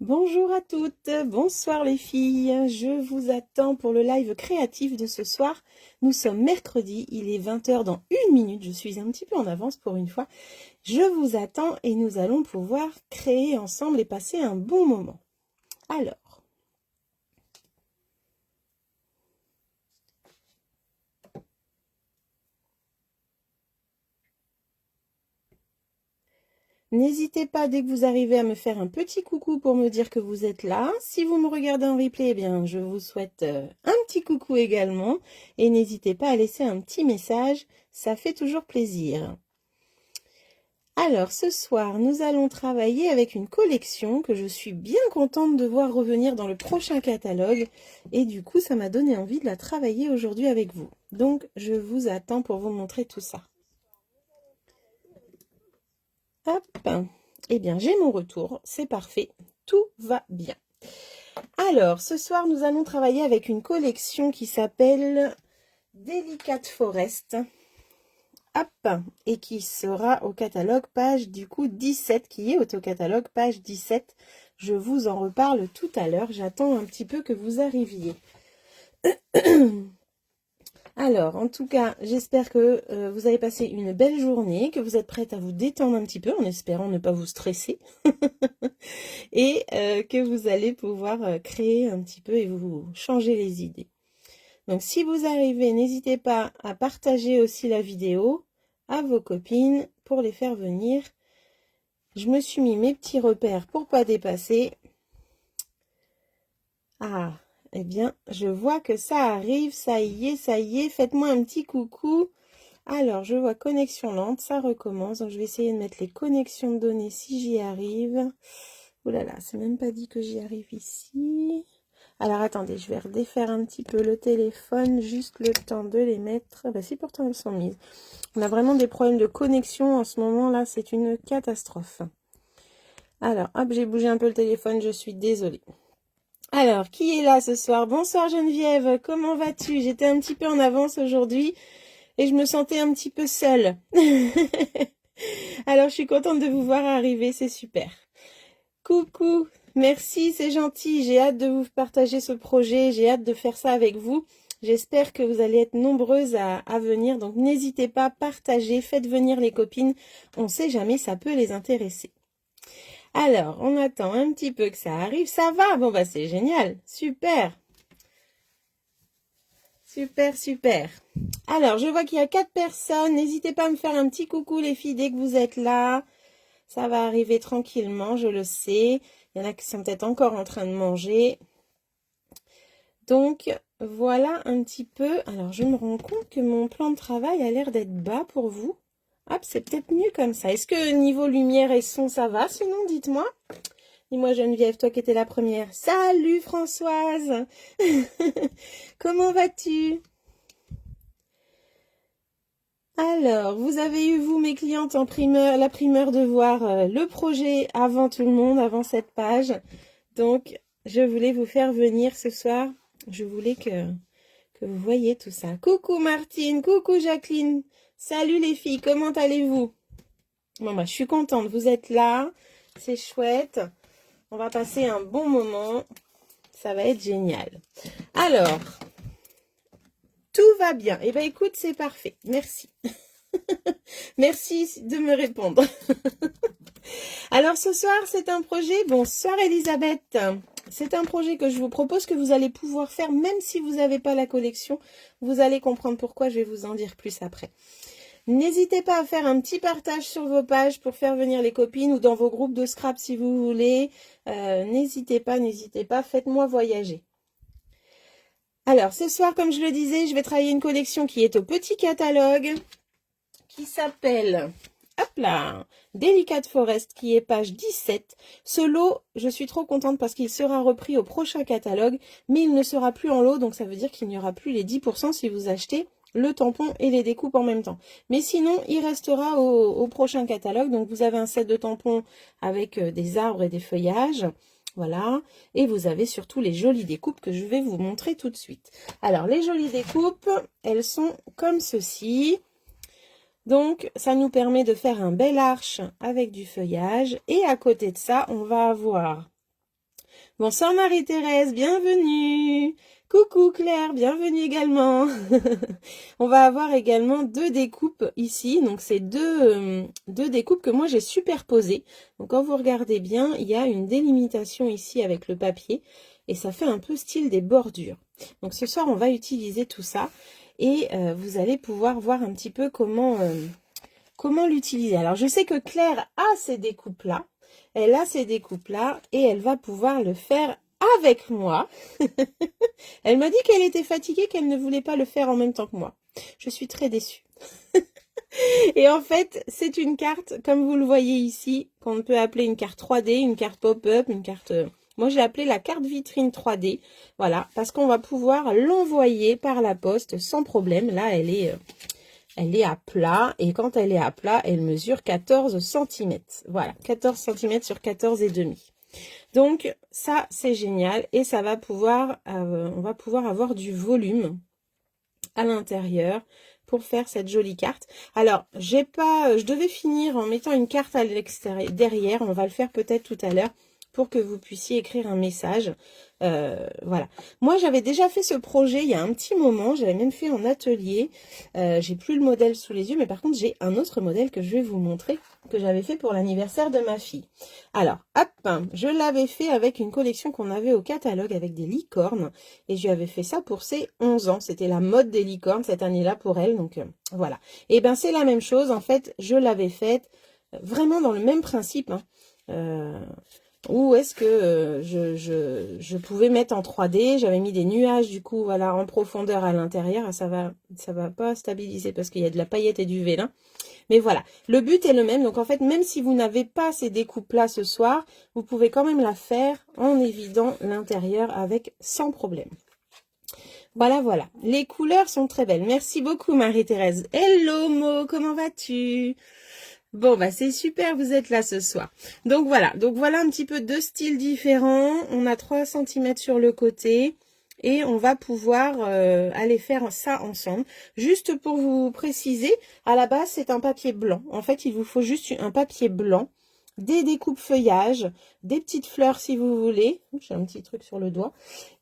Bonjour à toutes, bonsoir les filles, je vous attends pour le live créatif de ce soir. Nous sommes mercredi, il est 20 h dans 1 minute, je suis un petit peu en avance pour une fois. Je vous attends et nous allons pouvoir créer ensemble et passer un bon moment. Alors, n'hésitez pas dès que vous arrivez à me faire un petit coucou pour me dire que vous êtes là. Si vous me regardez en replay, eh bien, je vous souhaite un petit coucou également. Et n'hésitez pas à laisser un petit message, ça fait toujours plaisir. Alors, ce soir, nous allons travailler avec une collection que je suis bien contente de voir revenir dans le prochain catalogue. Et du coup, ça m'a donné envie de la travailler aujourd'hui avec vous. Donc, je vous attends pour vous montrer tout ça. Hop. Eh bien, j'ai mon retour. C'est parfait. Tout va bien. Alors, ce soir, nous allons travailler avec une collection qui s'appelle Delicate Forest. Hop, et qui sera au catalogue page du coup 17, qui est au catalogue page 17. Je vous en reparle tout à l'heure, j'attends un petit peu que vous arriviez. Alors, en tout cas, j'espère que vous avez passé une belle journée, que vous êtes prête à vous détendre un petit peu, en espérant ne pas vous stresser, et que vous allez pouvoir créer un petit peu et vous changer les idées. Donc, si vous arrivez, n'hésitez pas à partager aussi la vidéo à vos copines pour les faire venir. Je me suis mis mes petits repères pour pas dépasser. Ah, eh bien, je vois que ça arrive, ça y est, faites-moi un petit coucou. Alors, je vois connexion lente, ça recommence. Donc, je vais essayer de mettre les connexions de données si j'y arrive. Oh là là, c'est même pas dit que j'y arrive ici. Alors, attendez, je vais redéfaire un petit peu le téléphone, juste le temps de les mettre. Bah si, pourtant, elles sont mises. On a vraiment des problèmes de connexion en ce moment, là, c'est une catastrophe. Alors, hop, j'ai bougé un peu le téléphone, je suis désolée. Alors, qui est là ce soir? Bonsoir Geneviève, comment vas-tu? J'étais un petit peu en avance aujourd'hui et je me sentais un petit peu seule. Alors, je suis contente de vous voir arriver, c'est super. Coucou, merci, c'est gentil, j'ai hâte de vous partager ce projet, j'ai hâte de faire ça avec vous. J'espère que vous allez être nombreuses à venir, donc n'hésitez pas, partagez, faites venir les copines, on ne sait jamais, ça peut les intéresser. Alors, on attend un petit peu que ça arrive, ça va? Bon, bah c'est génial, super. Super, super. Alors, je vois qu'il y a 4 personnes, n'hésitez pas à me faire un petit coucou les filles dès que vous êtes là. Ça va arriver tranquillement, je le sais. Il y en a qui sont peut-être encore en train de manger. Donc, voilà un petit peu. Alors, je me rends compte que mon plan de travail a l'air d'être bas pour vous. Hop, c'est peut-être mieux comme ça. Est-ce que niveau lumière et son, ça va? Sinon, dites-moi. Dis-moi Geneviève, toi qui étais la première. Salut Françoise. Comment vas-tu? Alors, vous avez eu, vous, mes clientes, en primeur, la primeur de voir le projet avant tout le monde, avant cette page. Donc, je voulais vous faire venir ce soir. Je voulais que vous voyiez tout ça. Coucou Martine, coucou Jacqueline. Salut les filles, comment allez-vous? Bon, bah, je suis contente, vous êtes là. C'est chouette. On va passer un bon moment. Ça va être génial. Alors, tout va bien. Eh bien, écoute, c'est parfait. Merci. Merci de me répondre. Alors, ce soir, c'est un projet... Bonsoir, Elisabeth. C'est un projet que je vous propose que vous allez pouvoir faire, même si vous n'avez pas la collection. Vous allez comprendre pourquoi, je vais vous en dire plus après. N'hésitez pas à faire un petit partage sur vos pages pour faire venir les copines ou dans vos groupes de scrap si vous voulez. N'hésitez pas, faites-moi voyager. Alors, ce soir, comme je le disais, je vais travailler une collection qui est au petit catalogue, qui s'appelle, hop là, Delicate Forest, qui est page 17. Ce lot, je suis trop contente parce qu'il sera repris au prochain catalogue, mais il ne sera plus en lot, donc ça veut dire qu'il n'y aura plus les 10% si vous achetez le tampon et les découpes en même temps. Mais sinon, il restera au prochain catalogue, donc vous avez un set de tampons avec des arbres et des feuillages. Voilà, et vous avez surtout les jolies découpes que je vais vous montrer tout de suite. Alors, les jolies découpes, elles sont comme ceci. Donc, ça nous permet de faire un bel arche avec du feuillage. Et à côté de ça, on va avoir Bonsoir Marie-Thérèse, bienvenue. Coucou Claire, bienvenue également. On va avoir également deux découpes ici. Donc c'est deux découpes que moi j'ai superposées. Donc quand vous regardez bien, il y a une délimitation ici avec le papier. Et ça fait un peu style des bordures. Donc ce soir on va utiliser tout ça. Et vous allez pouvoir voir un petit peu comment l'utiliser. Alors je sais que Claire a ces découpes-là. Elle a ces découpes-là et elle va pouvoir le faire avec moi. Elle m'a dit qu'elle était fatiguée, qu'elle ne voulait pas le faire en même temps que moi. Je suis très déçue. Et en fait, c'est une carte, comme vous le voyez ici, qu'on peut appeler une carte 3D, une carte pop-up, une carte... Moi, j'ai appelé la carte vitrine 3D. Voilà, parce qu'on va pouvoir l'envoyer par la poste sans problème. Là, elle est à plat. Et quand elle est à plat, elle mesure 14 cm. Voilà, 14 cm sur 14 et demi. Donc, ça, c'est génial. Et ça va pouvoir, on va pouvoir avoir du volume à l'intérieur pour faire cette jolie carte. Alors, je devais finir en mettant une carte à l'extérieur, derrière. On va le faire peut-être tout à l'heure pour que vous puissiez écrire un message. Voilà. Moi, j'avais déjà fait ce projet il y a un petit moment. J'avais même fait en atelier. J'ai plus le modèle sous les yeux, mais par contre, j'ai un autre modèle que je vais vous montrer, que j'avais fait pour l'anniversaire de ma fille. Alors, hop, je l'avais fait avec une collection qu'on avait au catalogue avec des licornes. Et je lui avais fait ça pour ses 11 ans. C'était la mode des licornes cette année-là pour elle. Donc, voilà. Et ben, c'est la même chose. En fait, je l'avais faite vraiment dans le même principe. Où est-ce que je pouvais mettre en 3D, j'avais mis des nuages du coup voilà en profondeur à l'intérieur, ça va pas stabiliser parce qu'il y a de la paillette et du vélin, mais voilà, le but est le même. Donc en fait, même si vous n'avez pas ces découpes là ce soir, vous pouvez quand même la faire en évidant l'intérieur avec sans problème. Voilà, voilà, les couleurs sont très belles. Merci beaucoup Marie-Thérèse. Hello Mo, comment vas-tu? Bon, bah c'est super, vous êtes là ce soir. Donc voilà un petit peu deux styles différents. On a 3 cm sur le côté et on va pouvoir aller faire ça ensemble. Juste pour vous préciser, à la base c'est un papier blanc. En fait, il vous faut juste un papier blanc, des découpes feuillage, des petites fleurs si vous voulez. J'ai un petit truc sur le doigt.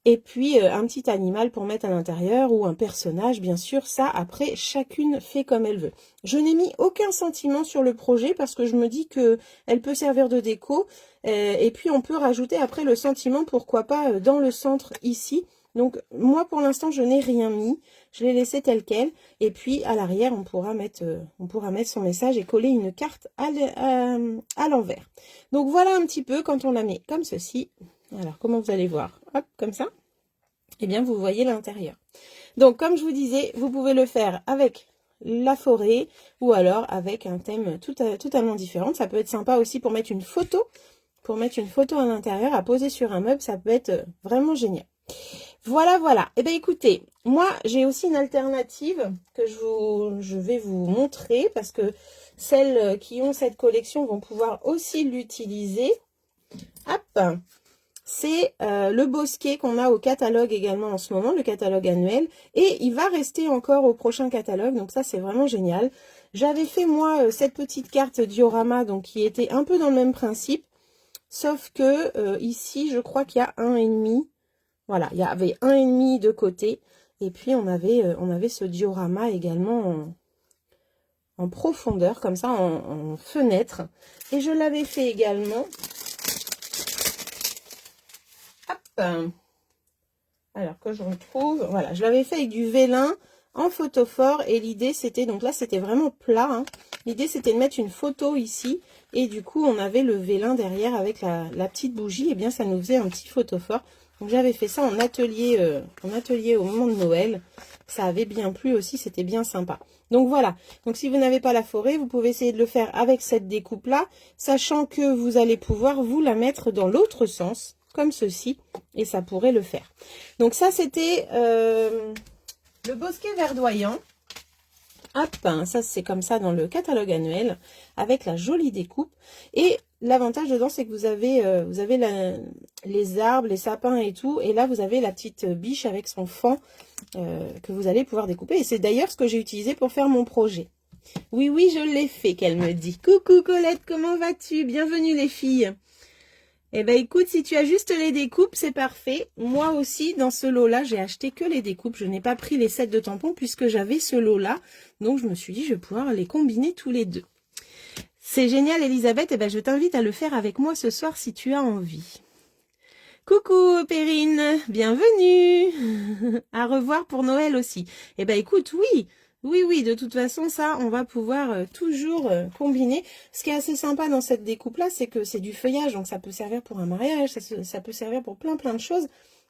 Et puis un petit animal pour mettre à l'intérieur ou un personnage, bien sûr. Ça, après, chacune fait comme elle veut. Je n'ai mis aucun sentiment sur le projet parce que je me dis que elle peut servir de déco. Et puis, on peut rajouter après le sentiment, pourquoi pas, dans le centre ici. Donc, moi, pour l'instant, je n'ai rien mis. Je l'ai laissé tel quel. Et puis, à l'arrière, on pourra mettre son message et coller une carte à l'envers. Donc, voilà un petit peu quand on la met comme ceci. Alors, comment vous allez voir? Hop, comme ça. Eh bien, vous voyez l'intérieur. Donc, comme je vous disais, vous pouvez le faire avec la forêt ou alors avec un thème totalement différent. Ça peut être sympa aussi pour mettre une photo. Pour mettre une photo à l'intérieur, à poser sur un meuble, ça peut être vraiment génial. Voilà, voilà. Eh bien, écoutez, moi, j'ai aussi une alternative que je vais vous montrer parce que celles qui ont cette collection vont pouvoir aussi l'utiliser. Hop! C'est le bosquet qu'on a au catalogue également en ce moment, le catalogue annuel. Et il va rester encore au prochain catalogue, donc ça c'est vraiment génial. J'avais fait moi cette petite carte diorama, donc qui était un peu dans le même principe. Sauf que ici, je crois qu'il y a 1,5. Voilà, il y avait 1,5 de côté. Et puis on avait ce diorama également en profondeur, comme ça, en fenêtre. Et je l'avais fait également... Alors que je retrouve, voilà, je l'avais fait avec du vélin en photophore et l'idée c'était, donc là c'était vraiment plat, hein. L'idée c'était de mettre une photo ici et du coup on avait le vélin derrière avec la petite bougie, et bien ça nous faisait un petit photophore. Donc j'avais fait ça en atelier au moment de Noël, ça avait bien plu aussi, c'était bien sympa. Donc voilà, donc si vous n'avez pas la forêt, vous pouvez essayer de le faire avec cette découpe là, sachant que vous allez pouvoir vous la mettre dans l'autre sens, comme ceci, et ça pourrait le faire. Donc ça, c'était le bosquet verdoyant. Hop, ça c'est comme ça dans le catalogue annuel, avec la jolie découpe. Et l'avantage dedans, c'est que vous avez les arbres, les sapins et tout, et là vous avez la petite biche avec son faon que vous allez pouvoir découper. Et c'est d'ailleurs ce que j'ai utilisé pour faire mon projet. Oui, oui, je l'ai fait, qu'elle me dit. Coucou Colette, comment vas-tu? Bienvenue les filles. Eh ben écoute, si tu as juste les découpes, c'est parfait. Moi aussi, dans ce lot-là, j'ai acheté que les découpes. Je n'ai pas pris les sets de tampons puisque j'avais ce lot-là. Donc je me suis dit, je vais pouvoir les combiner tous les deux. C'est génial, Elisabeth. Eh ben je t'invite à le faire avec moi ce soir si tu as envie. Coucou Perrine, bienvenue. À revoir pour Noël aussi. Eh ben écoute, oui, de toute façon, ça, on va pouvoir toujours combiner. Ce qui est assez sympa dans cette découpe-là, c'est que c'est du feuillage, donc ça peut servir pour un mariage, ça peut servir pour plein de choses.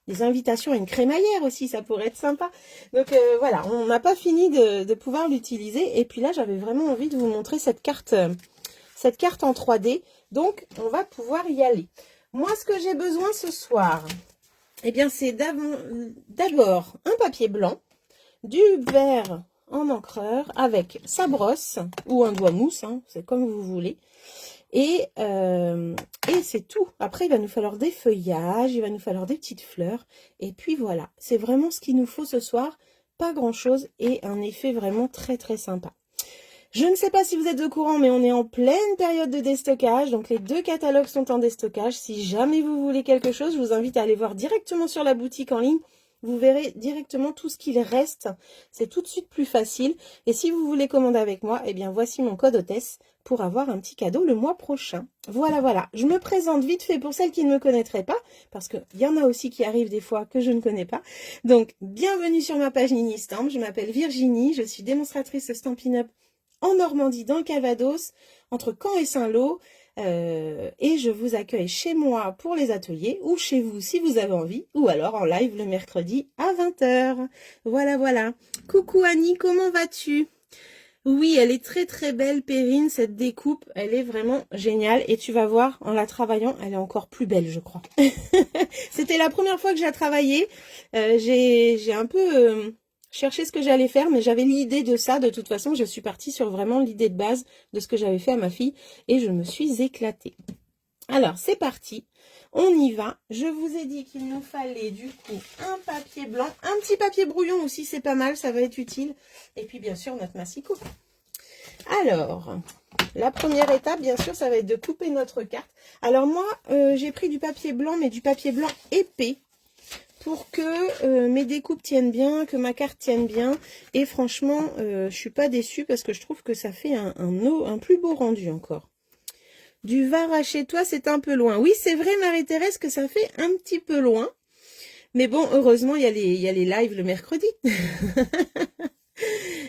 Des invitations à une crémaillère aussi, ça pourrait être sympa. Donc voilà, on n'a pas fini de pouvoir l'utiliser. Et puis là, j'avais vraiment envie de vous montrer cette carte en 3D. Donc, on va pouvoir y aller. Moi, ce que j'ai besoin ce soir, eh bien, c'est d'abord un papier blanc, du vert en encreur avec sa brosse ou un doigt mousse, hein, c'est comme vous voulez. Et c'est tout. Après, il va nous falloir des feuillages, il va nous falloir des petites fleurs. Et puis voilà, c'est vraiment ce qu'il nous faut ce soir. Pas grand-chose et un effet vraiment très sympa. Je ne sais pas si vous êtes au courant, mais on est en pleine période de déstockage. Donc, les 2 catalogues sont en déstockage. Si jamais vous voulez quelque chose, je vous invite à aller voir directement sur la boutique en ligne. Vous verrez directement tout ce qu'il reste. C'est tout de suite plus facile. Et si vous voulez commander avec moi, eh bien, voici mon code hôtesse pour avoir un petit cadeau le mois prochain. Voilà. Je me présente vite fait pour celles qui ne me connaîtraient pas, parce qu'il y en a aussi qui arrivent des fois que je ne connais pas. Donc, bienvenue sur ma page Nini Stamp. Je m'appelle Virginie. Je suis démonstratrice Stampin' Up en Normandie, dans le Calvados, entre Caen et Saint-Lô. Et je vous accueille chez moi pour les ateliers ou chez vous si vous avez envie, ou alors en live le mercredi à 20 h. Voilà. Coucou Annie, comment vas-tu? Oui, elle est très belle, Perrine, cette découpe, elle est vraiment géniale. Et tu vas voir, en la travaillant, elle est encore plus belle, je crois. C'était la première fois que je la travaillais. J'ai un peu cherché ce que j'allais faire, mais j'avais l'idée de ça. De toute façon, je suis partie sur vraiment l'idée de base de ce que j'avais fait à ma fille. Et je me suis éclatée. Alors, c'est parti. On y va. Je vous ai dit qu'il nous fallait du coup un papier blanc, un petit papier brouillon aussi, c'est pas mal, ça va être utile. Et puis bien sûr notre massicot. Alors, la première étape, bien sûr, ça va être de couper notre carte. Alors moi, j'ai pris du papier blanc, mais du papier blanc épais, pour que mes découpes tiennent bien, que ma carte tienne bien. Et franchement, je suis pas déçue parce que je trouve que ça fait un plus beau rendu encore. Du Var à chez toi, c'est un peu loin. Oui, c'est vrai, Marie-Thérèse, que ça fait un petit peu loin. Mais bon, heureusement, il y a les lives le mercredi.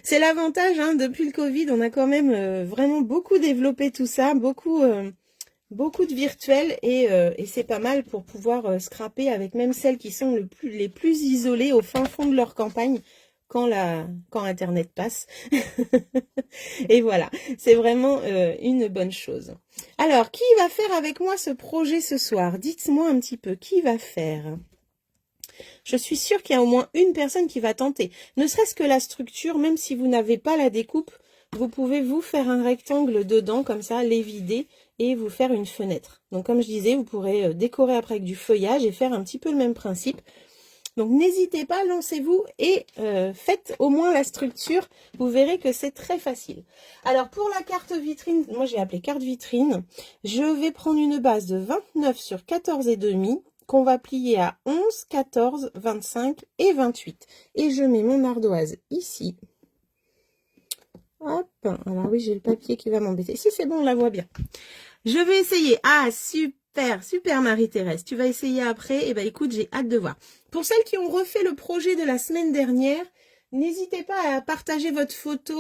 C'est l'avantage, hein, depuis le Covid, on a quand même vraiment beaucoup développé tout ça, beaucoup de virtuel et c'est pas mal pour pouvoir scraper avec même celles qui sont les plus isolées au fin fond de leur campagne quand Internet passe. Et voilà, c'est vraiment une bonne chose. Alors, qui va faire avec moi ce projet ce soir? Dites-moi un petit peu, qui va faire? Je suis sûre qu'il y a au moins une personne qui va tenter. Ne serait-ce que la structure, même si vous n'avez pas la découpe, vous pouvez vous faire un rectangle dedans, comme ça, les vider et vous faire une fenêtre. Donc, comme je disais, vous pourrez décorer après avec du feuillage et faire un petit peu le même principe. Donc, n'hésitez pas, lancez-vous et faites au moins la structure. Vous verrez que c'est très facile. Alors, pour la carte vitrine, moi j'ai appelé carte vitrine, je vais prendre une base de 29 sur 14,5 qu'on va plier à 11, 14, 25 et 28. Et je mets mon ardoise ici. Hop, alors oui, j'ai le papier qui va m'embêter. Si c'est bon, on la voit bien. Je vais essayer. Ah, super Marie-Thérèse. Tu vas essayer après. Eh ben, écoute, j'ai hâte de voir. Pour celles qui ont refait le projet de la semaine dernière, n'hésitez pas à partager votre photo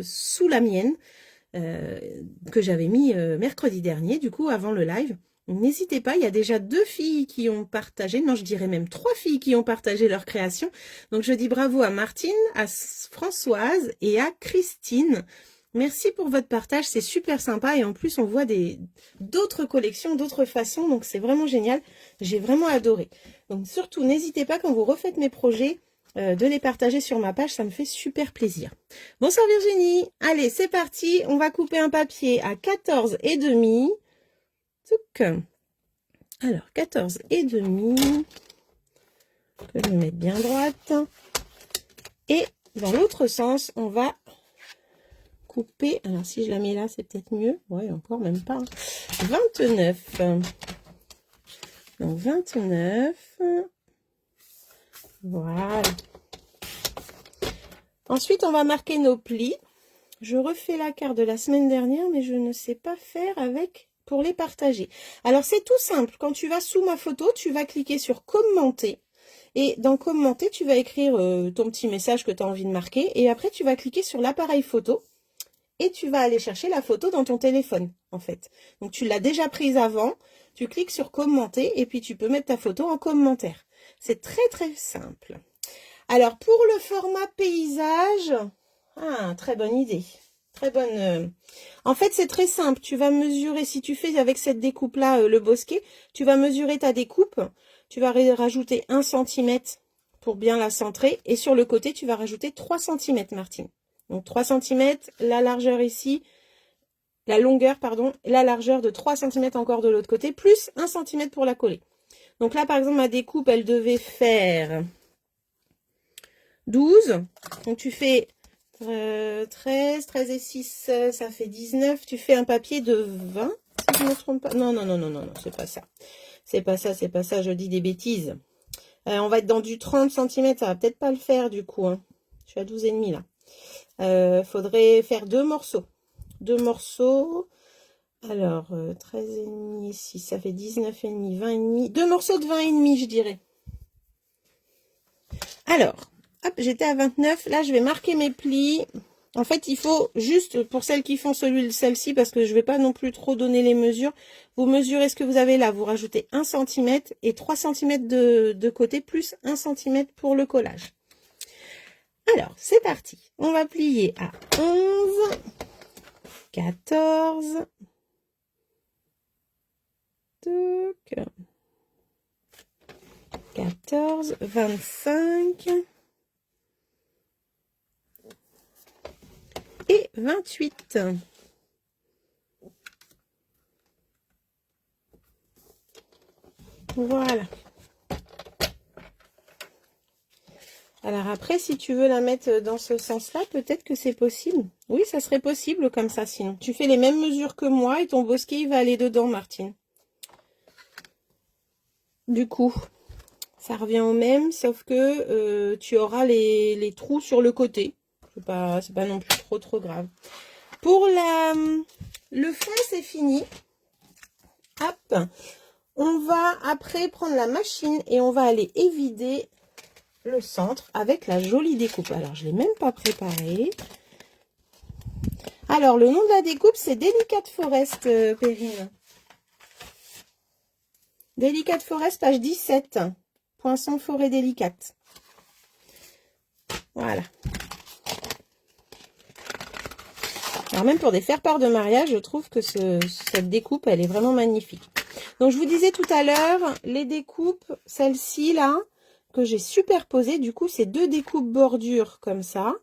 sous la mienne, que j'avais mis mercredi dernier, du coup, avant le live. N'hésitez pas, il y a déjà 2 filles qui ont partagé, non je dirais même 3 filles qui ont partagé leur création. Donc je dis bravo à Martine, à Françoise et à Christine. Merci pour votre partage, c'est super sympa et en plus on voit d'autres collections, d'autres façons, donc c'est vraiment génial. J'ai vraiment adoré. Donc surtout n'hésitez pas quand vous refaites mes projets de les partager sur ma page, ça me fait super plaisir. Bonsoir Virginie, allez c'est parti, on va couper un papier à 14,5. Alors, 14,5. Que je vais mettre bien droite. Et dans l'autre sens, on va couper. Alors, si je la mets là, c'est peut-être mieux. Ouais, encore même pas. 29. Donc 29. Voilà. Ensuite, on va marquer nos plis. Je refais la carte de la semaine dernière, mais je ne sais pas faire avec pour les partager. Alors, c'est tout simple. Quand tu vas sous ma photo, tu vas cliquer sur commenter. Et dans commenter, tu vas écrire ton petit message que tu as envie de marquer. Et après, tu vas cliquer sur l'appareil photo. Et tu vas aller chercher la photo dans ton téléphone, en fait. Donc, tu l'as déjà prise avant. Tu cliques sur commenter et puis tu peux mettre ta photo en commentaire. C'est très, très simple. Alors, pour le format paysage, très bonne idée. Très bonne. En fait, c'est très simple. Tu vas mesurer, si tu fais avec cette découpe-là le bosquet, tu vas mesurer ta découpe. Tu vas rajouter 1 cm pour bien la centrer. Et sur le côté, tu vas rajouter 3 cm, Martine. Donc, 3 cm, la largeur ici, la longueur, pardon, la largeur de 3 cm encore de l'autre côté, plus 1 cm pour la coller. Donc là, par exemple, ma découpe, elle devait faire 12. Donc, tu fais 13 et 6, ça fait 19. Tu fais un papier de 20, si je ne me trompe pas. Non, c'est pas ça. C'est pas ça, je dis des bêtises. On va être dans du 30 cm, ça va peut-être pas le faire du coup. Hein. Je suis à 12,5 là. Faudrait faire 2 morceaux. 2 morceaux. Alors, 13,5 ici, ça fait 19,5, 20,5. 2 morceaux de 20,5, je dirais. Alors, hop, j'étais à 29. Là, je vais marquer mes plis. En fait, il faut juste, pour celles qui font celle-ci, parce que je ne vais pas non plus trop donner les mesures, vous mesurez ce que vous avez là. Vous rajoutez 1 cm et 3 cm de côté, plus 1 cm pour le collage. Alors, c'est parti. On va plier à 11, 14, 14, 25 et 28. Voilà. Alors après, si tu veux la mettre dans ce sens-là, peut-être que c'est possible. Oui, ça serait possible comme ça, sinon. Tu fais les mêmes mesures que moi et ton bosquet, il va aller dedans, Martine. Du coup, ça revient au même, sauf que tu auras les trous sur le côté. C'est pas non plus trop grave. Pour le fond, c'est fini. Hop. On va après prendre la machine et on va aller évider le centre avec la jolie découpe. Alors, je ne l'ai même pas préparée. Alors, le nom de la découpe, c'est Delicate Forest, Perrine. Delicate Forest, page 17. Poinçon forêt délicate. Voilà. Alors, même pour des faire-part de mariage, je trouve que cette découpe, elle est vraiment magnifique. Donc, je vous disais tout à l'heure, les découpes, celle-ci, là, que j'ai superposées. Du coup, c'est 2 découpes bordures comme ça,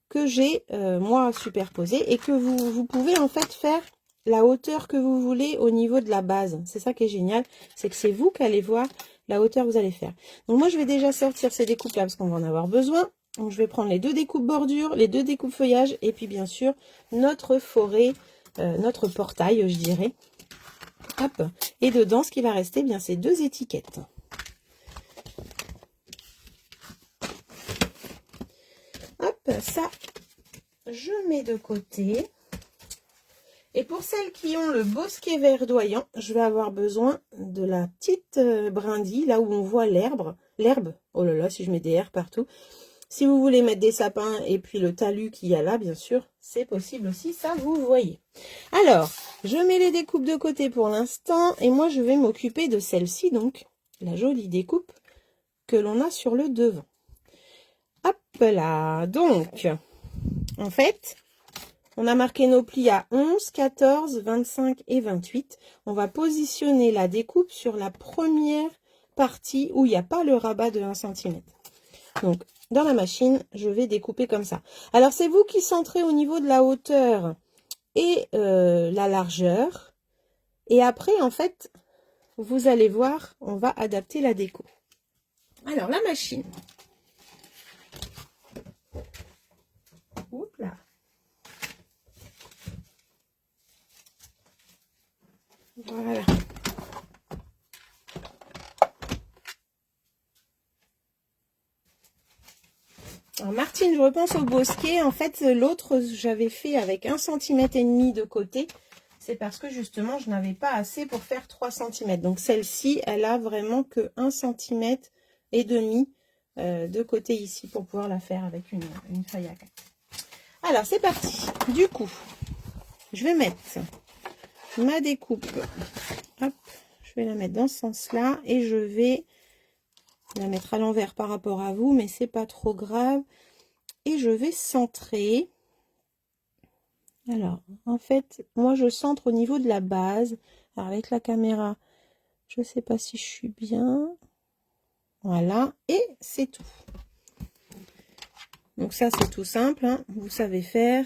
que j'ai, moi, superposées. Et que vous pouvez, en fait, faire la hauteur que vous voulez au niveau de la base. C'est ça qui est génial, c'est que c'est vous qui allez voir la hauteur que vous allez faire. Donc, moi, je vais déjà sortir ces découpes-là parce qu'on va en avoir besoin. Donc, je vais prendre les 2 découpes bordures, les 2 découpes feuillage, et puis, bien sûr, notre forêt, notre portail, je dirais. Hop. Et dedans, ce qui va rester, bien, c'est 2 étiquettes. Hop, ça, je mets de côté. Et pour celles qui ont le bosquet verdoyant, je vais avoir besoin de la petite brindille, là où on voit l'herbe. L'herbe, oh là là, si je mets des R partout. Si vous voulez mettre des sapins et puis le talus qu'il y a là, bien sûr, c'est possible aussi, ça vous voyez. Alors, je mets les découpes de côté pour l'instant et moi je vais m'occuper de celle-ci, donc la jolie découpe que l'on a sur le devant. Hop là, donc, en fait, on a marqué nos plis à 11, 14, 25 et 28. On va positionner la découpe sur la première partie où il n'y a pas le rabat de 1 cm. Donc, dans la machine, je vais découper comme ça. Alors, c'est vous qui centrez au niveau de la hauteur et la largeur. Et après, en fait, vous allez voir, on va adapter la déco. Alors, la machine. Oups là. Voilà. tartine, je repense au bosquet. En fait, l'autre, j'avais fait avec 1,5 cm de côté. C'est parce que justement, je n'avais pas assez pour faire 3 cm. Donc celle-ci, elle a vraiment que 1,5 cm de côté ici pour pouvoir la faire avec une feuille à 4. Alors, c'est parti. Du coup, je vais mettre ma découpe. Hop, je vais la mettre dans ce sens-là et je vais la mettre à l'envers par rapport à vous, mais c'est pas trop grave. Et je vais centrer. Alors, en fait, moi, je centre au niveau de la base. Alors, avec la caméra, je ne sais pas si je suis bien. Voilà, et c'est tout. Donc ça, c'est tout simple, hein. Vous savez faire.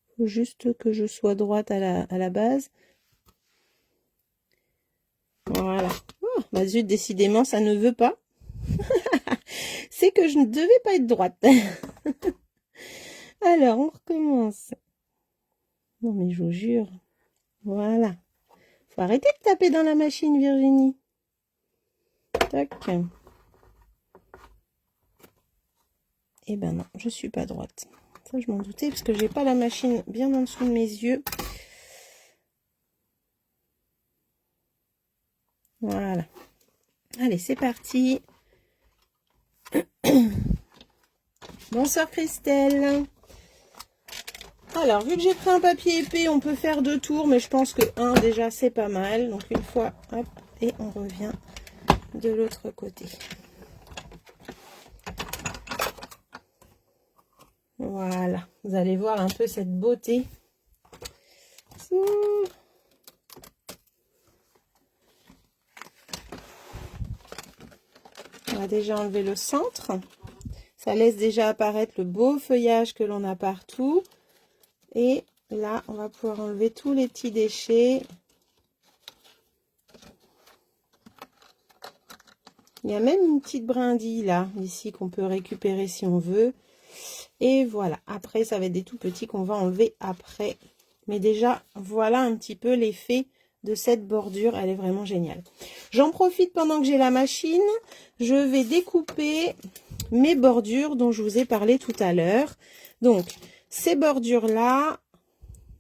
Il faut juste que je sois droite à la base. Voilà. Oh, bah zut, décidément, ça ne veut pas. C'est que je ne devais pas être droite. Alors, on recommence. Non, mais je vous jure. Voilà. Faut arrêter de taper dans la machine, Virginie. Tac. Eh ben non, je suis pas droite. Ça, je m'en doutais parce que j'ai pas la machine bien en dessous de mes yeux. Voilà. Allez, c'est parti. Bonsoir Christelle. Alors, vu que j'ai pris un papier épais, on peut faire 2 tours, mais je pense que 1 déjà c'est pas mal. Donc une fois, hop, et on revient de l'autre côté. Voilà, vous allez voir un peu cette beauté. On va déjà enlever le centre. Ça laisse déjà apparaître le beau feuillage que l'on a partout. Et là, on va pouvoir enlever tous les petits déchets. Il y a même une petite brindille là, ici, qu'on peut récupérer si on veut. Et voilà, après, ça va être des tout petits qu'on va enlever après. Mais déjà, voilà un petit peu l'effet de cette bordure. Elle est vraiment géniale. J'en profite pendant que j'ai la machine. Je vais découper mes bordures dont je vous ai parlé tout à l'heure. Donc, ces bordures-là,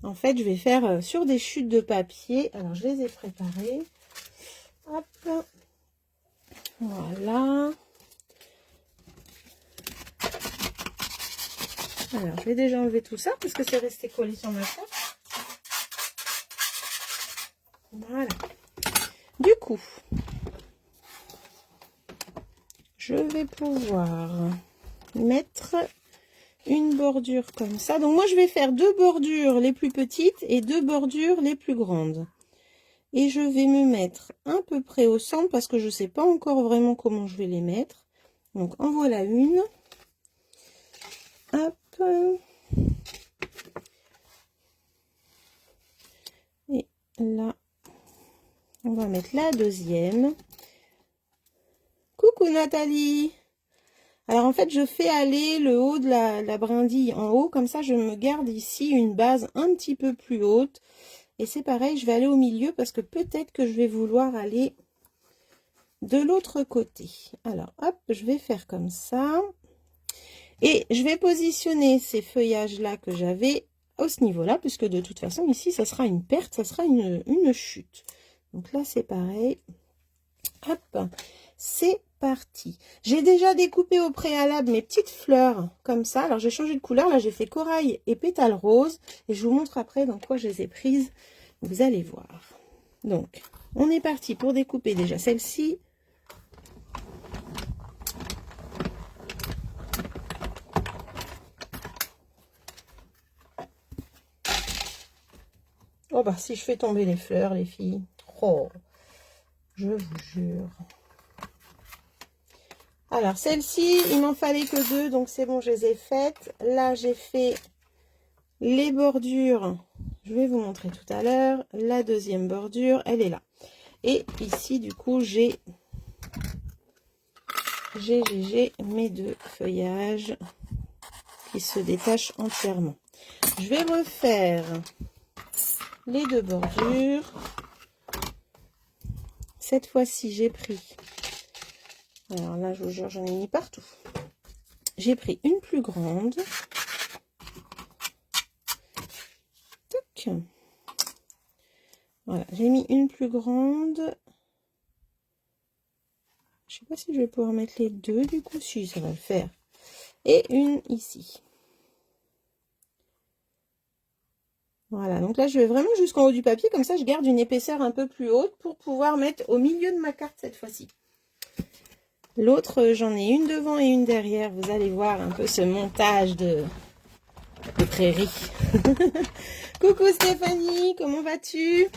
en fait, je vais faire sur des chutes de papier. Alors, je les ai préparées. Hop. Voilà. Alors, je vais déjà enlever tout ça parce que c'est resté collé sur ma table. Voilà. Du coup, je vais pouvoir mettre une bordure comme ça. Donc, moi, je vais faire 2 bordures les plus petites et 2 bordures les plus grandes. Et je vais me mettre à peu près au centre parce que je ne sais pas encore vraiment comment je vais les mettre. Donc, en voilà une. Hop. Et là, on va mettre la deuxième. Coucou Nathalie. Alors en fait, je fais aller le haut de la brindille en haut. Comme ça, je me garde ici une base un petit peu plus haute. Et c'est pareil, je vais aller au milieu parce que peut-être que je vais vouloir aller de l'autre côté. Alors, hop, je vais faire comme ça. Et je vais positionner ces feuillages-là que j'avais à ce niveau-là, puisque de toute façon, ici, ça sera une perte, ça sera une chute. Donc là, c'est pareil. Hop, c'est parti. J'ai déjà découpé au préalable mes petites fleurs comme ça. Alors, j'ai changé de couleur. Là, j'ai fait corail et pétales roses. Et je vous montre après dans quoi je les ai prises. Vous allez voir. Donc, on est parti pour découper déjà celle-ci. Oh bah si je fais tomber les fleurs, les filles. Oh, je vous jure. Alors celle-ci, il m'en fallait que 2, donc c'est bon, je les ai faites. Là, j'ai fait les bordures. Je vais vous montrer tout à l'heure. La deuxième bordure, elle est là. Et ici, du coup, j'ai mes 2 feuillages qui se détachent entièrement. Je vais refaire les 2 bordures. Cette fois-ci, j'ai pris... Alors là, je vous jure, j'en ai mis partout. j'ai pris une plus grande. Toc. Voilà, j'ai mis une plus grande. Je sais pas si je vais pouvoir mettre les deux, du coup, si ça va le faire. Et une ici. Voilà, donc là je vais vraiment jusqu'en haut du papier, comme ça je garde une épaisseur un peu plus haute pour pouvoir mettre au milieu de ma carte cette fois-ci. L'autre, j'en ai une devant et une derrière. Vous allez voir un peu ce montage de prairie. Coucou Stéphanie, comment vas-tu?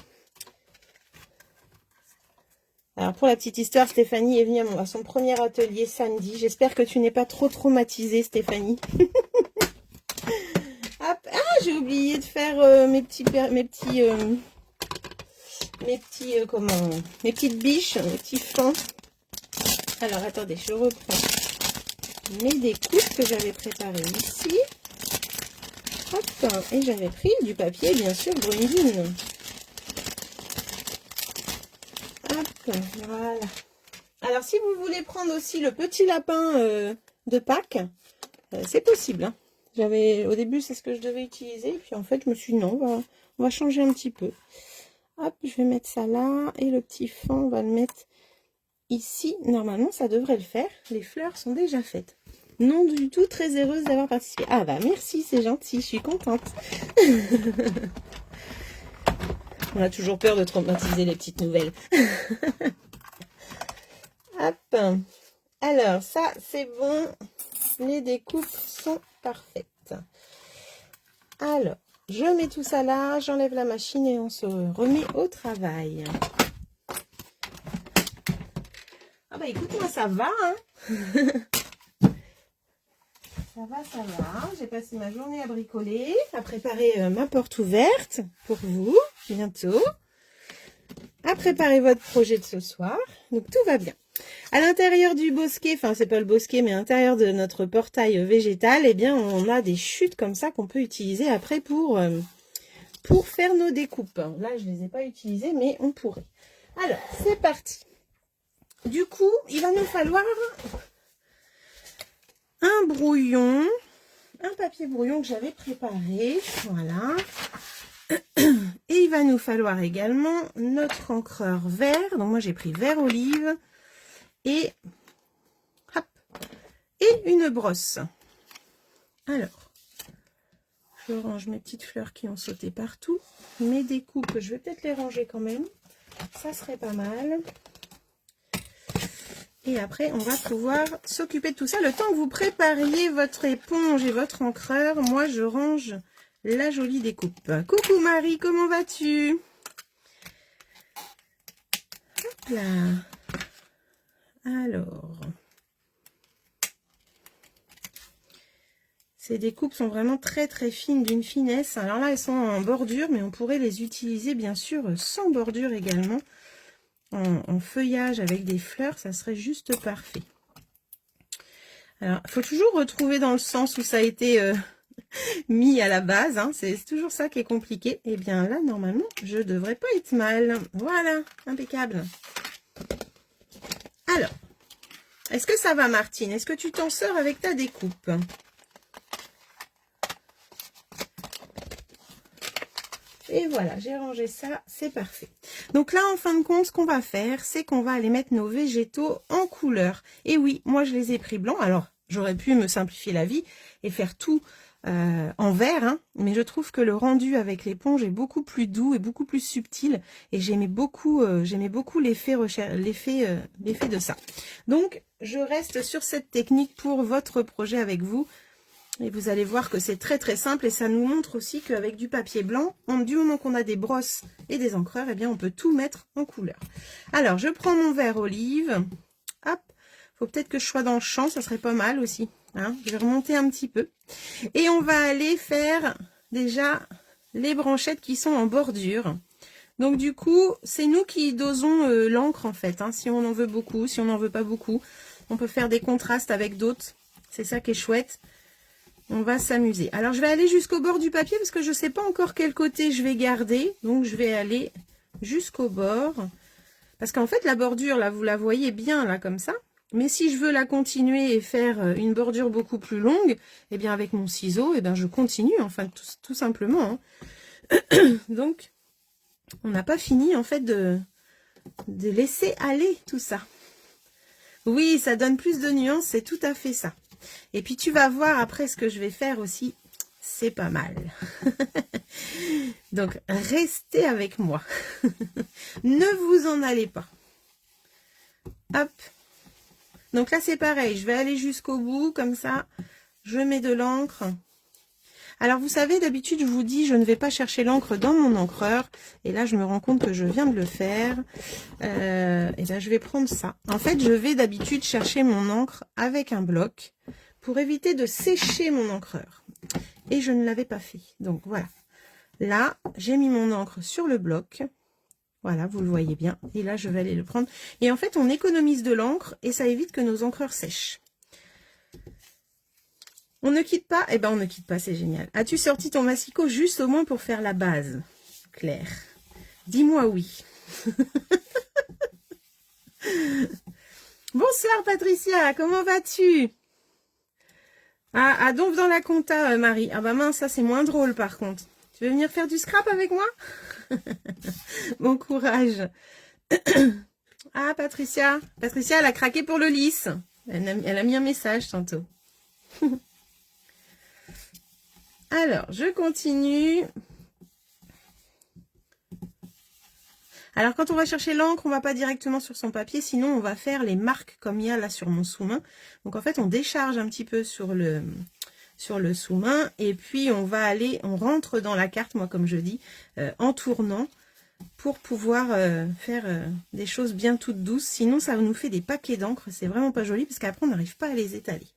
Alors pour la petite histoire, Stéphanie est venue à son premier atelier samedi. J'espère que tu n'es pas trop traumatisée, Stéphanie. Hop. Ah, j'ai oublié de faire mes petites biches, mes petits flancs. Alors attendez, je reprends mes découpes que j'avais préparées ici. Hop, et j'avais pris du papier, bien sûr, Brundine. Hop, voilà. Alors, si vous voulez prendre aussi le petit lapin de Pâques, c'est possible. Hein. Au début, c'est ce que je devais utiliser. Puis en fait, je me suis dit non, on va changer un petit peu. Hop, je vais mettre ça là. Et le petit fond, on va le mettre ici. Normalement, ça devrait le faire. Les fleurs sont déjà faites. Non du tout, très heureuse d'avoir participé. Ah bah merci, c'est gentil, je suis contente. On a toujours peur de traumatiser les petites nouvelles. Hop. Alors, ça, c'est bon. Les découpes sont parfaites. Alors, je mets tout ça là, j'enlève la machine et on se remet au travail. Ah bah écoute-moi, ça va, hein. Ça va. J'ai passé ma journée à bricoler, à préparer ma porte ouverte pour vous, bientôt. À préparer votre projet de ce soir. Donc, tout va bien. À l'intérieur du bosquet, enfin, c'est pas le bosquet, mais à l'intérieur de notre portail végétal, eh bien, on a des chutes comme ça qu'on peut utiliser après pour faire nos découpes. Là, je les ai pas utilisées, mais on pourrait. Alors, c'est parti. Du coup, il va nous falloir un brouillon, un papier brouillon que j'avais préparé, voilà. Et il va nous falloir également notre encreur vert, donc moi j'ai pris vert olive, et hop, et une brosse. Alors, je range mes petites fleurs qui ont sauté partout, mes découpes, je vais peut-être les ranger quand même, ça serait pas mal. Et après, on va pouvoir s'occuper de tout ça. Le temps que vous prépariez votre éponge et votre encreur, moi, je range la jolie découpe. Coucou Marie, comment vas-tu? Hop là. Alors. Ces découpes sont vraiment très très fines, d'une finesse. Alors là, elles sont en bordure, mais on pourrait les utiliser, bien sûr, sans bordure également. En feuillage avec des fleurs, ça serait juste parfait. Alors, il faut toujours retrouver dans le sens où ça a été mis à la base. Hein. C'est toujours ça qui est compliqué. Et bien là, normalement, je devrais pas être mal. Voilà, impeccable. Alors, est-ce que ça va, Martine? Est-ce que tu t'en sors avec ta découpe? Et voilà, j'ai rangé ça, c'est parfait. Donc là, en fin de compte, ce qu'on va faire, c'est qu'on va aller mettre nos végétaux en couleur. Et oui, moi, je les ai pris blancs. Alors, j'aurais pu me simplifier la vie et faire tout en vert. Hein, mais je trouve que le rendu avec l'éponge est beaucoup plus doux et beaucoup plus subtil. Et j'aimais beaucoup l'effet de ça. Donc, je reste sur cette technique pour votre projet avec vous. Et vous allez voir que c'est très très simple et ça nous montre aussi qu'avec du papier blanc, du moment qu'on a des brosses et des encreurs, eh bien on peut tout mettre en couleur. Alors je prends mon vert olive, hop, faut peut-être que je sois dans le champ, ça serait pas mal aussi. Hein, je vais remonter un petit peu. Et on va aller faire déjà les branchettes qui sont en bordure. Donc du coup, c'est nous qui dosons l'encre en fait. Hein, si on en veut beaucoup, si on n'en veut pas beaucoup, on peut faire des contrastes avec d'autres. C'est ça qui est chouette. On va s'amuser. Alors, je vais aller jusqu'au bord du papier parce que je ne sais pas encore quel côté je vais garder. Donc, je vais aller jusqu'au bord. Parce qu'en fait, la bordure, là, vous la voyez bien, là, comme ça. Mais si je veux la continuer et faire une bordure beaucoup plus longue, eh bien avec mon ciseau, eh bien je continue, enfin tout simplement. Hein. Donc, on n'a pas fini en fait de laisser aller tout ça. Oui, ça donne plus de nuances, c'est tout à fait ça. Et puis tu vas voir après ce que je vais faire aussi, c'est pas mal. Donc, restez avec moi. Ne vous en allez pas. Hop. Donc là, c'est pareil. Je vais aller jusqu'au bout, comme ça. Je mets de l'encre. Alors, vous savez, d'habitude, je vous dis, je ne vais pas chercher l'encre dans mon encreur. Et là, je me rends compte que je viens de le faire. Et bien, je vais prendre ça. En fait, je vais d'habitude chercher mon encre avec un bloc pour éviter de sécher mon encreur. Et je ne l'avais pas fait. Donc, voilà. Là, j'ai mis mon encre sur le bloc. Voilà, vous le voyez bien. Et là, je vais aller le prendre. Et en fait, on économise de l'encre et ça évite que nos encreurs sèchent. On ne quitte pas? Eh ben, on ne quitte pas, c'est génial. As-tu sorti ton massicot juste au moins pour faire la base, Claire? Dis-moi oui. Bonsoir, Patricia. Comment vas-tu? Ah, donc dans la compta, Marie. Ah bah mince, ça c'est moins drôle par contre. Tu veux venir faire du scrap avec moi? Bon courage. Ah, Patricia. Patricia, elle a craqué pour le lisse. Elle a mis un message tantôt. Alors, je continue. Alors, quand on va chercher l'encre, on ne va pas directement sur son papier, sinon on va faire les marques comme il y a là sur mon sous-main. Donc, en fait, on décharge un petit peu sur le sous-main et puis on va aller, on rentre dans la carte, moi comme je dis, en tournant pour pouvoir faire des choses bien toutes douces. Sinon, ça nous fait des paquets d'encre, c'est vraiment pas joli parce qu'après, on n'arrive pas à les étaler.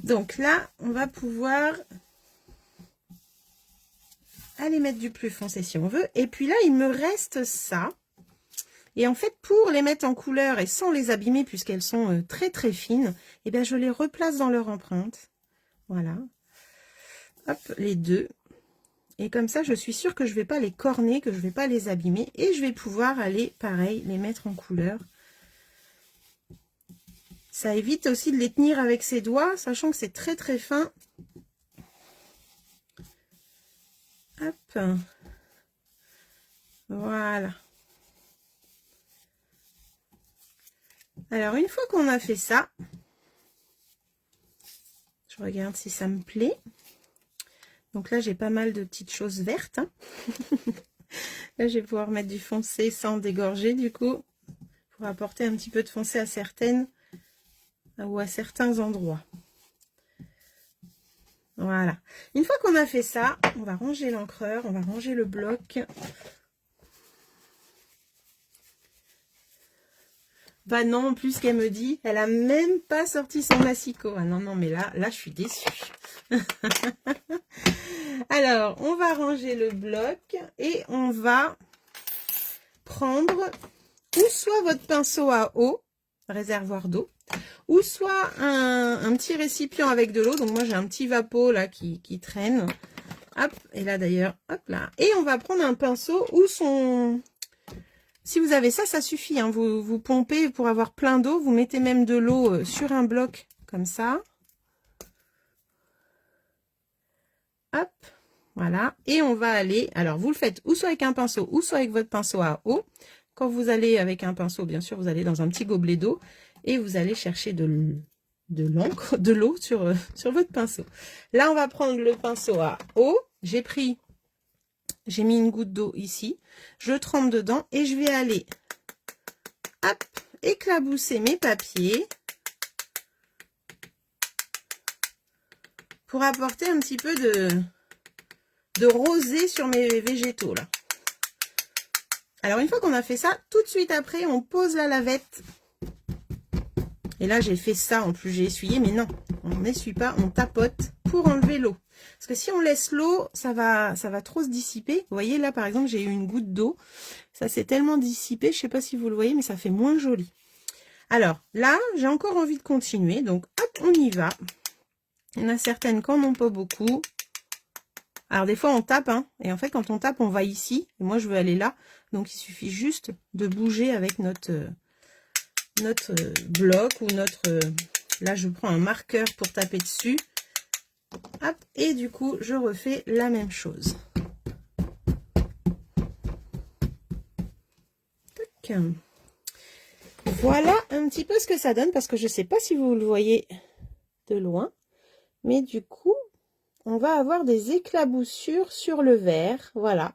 Donc là, on va pouvoir aller mettre du plus foncé si on veut. Et puis là, il me reste ça. Et en fait, pour les mettre en couleur et sans les abîmer, puisqu'elles sont très très fines, eh bien, je les replace dans leur empreinte. Voilà. Hop, les deux. Et comme ça, je suis sûre que je ne vais pas les corner, que je ne vais pas les abîmer. Et je vais pouvoir aller, pareil, les mettre en couleur. Ça évite aussi de les tenir avec ses doigts, sachant que c'est très très fin. Hop. Voilà. Alors, une fois qu'on a fait ça, je regarde si ça me plaît. Donc là, j'ai pas mal de petites choses vertes. Hein. Là, je vais pouvoir mettre du foncé sans dégorger, du coup, pour apporter un petit peu de foncé à certaines ou à certains endroits. Voilà. Une fois qu'on a fait ça, on va ranger l'encreur, on va ranger le bloc. Bah non, en plus qu'elle me dit, elle a même pas sorti son massicot. Ah non, non, mais là je suis déçue. Alors, on va ranger le bloc et on va prendre ou soit votre pinceau à eau, réservoir d'eau, ou soit un petit récipient avec de l'eau. Donc moi j'ai un petit vapeau là qui traîne. Hop, et là d'ailleurs, hop là. Et on va prendre un pinceau ou son... Si vous avez ça, ça suffit. Hein. Vous pompez pour avoir plein d'eau. Vous mettez même de l'eau sur un bloc comme ça. Hop, voilà. Et on va aller... Alors, vous le faites ou soit avec un pinceau ou soit avec votre pinceau à eau. Quand vous allez avec un pinceau, bien sûr, vous allez dans un petit gobelet d'eau. Et vous allez chercher de l'encre, de l'eau sur votre pinceau. Là, on va prendre le pinceau à eau. J'ai mis une goutte d'eau ici. Je trempe dedans et je vais aller, hop, éclabousser mes papiers pour apporter un petit peu de rosé sur mes végétaux là. Alors, une fois qu'on a fait ça, tout de suite après, on pose la lavette. Et là, j'ai fait ça, en plus j'ai essuyé, mais non, on n'essuie pas, on tapote pour enlever l'eau. Parce que si on laisse l'eau, ça va trop se dissiper. Vous voyez, là, par exemple, j'ai eu une goutte d'eau. Ça s'est tellement dissipé, je ne sais pas si vous le voyez, mais ça fait moins joli. Alors, là, j'ai encore envie de continuer. Donc, hop, on y va. Il y en a certaines qui n'en ont pas beaucoup. Alors, des fois, on tape, hein. Et en fait, quand on tape, on va ici. Et moi, je veux aller là. Donc, il suffit juste de bouger avec notre notre bloc ou notre... là, je prends un marqueur pour taper dessus. Hop, et du coup, je refais la même chose. Tac. Voilà un petit peu ce que ça donne, parce que je ne sais pas si vous le voyez de loin. Mais du coup, on va avoir des éclaboussures sur le vert. Voilà.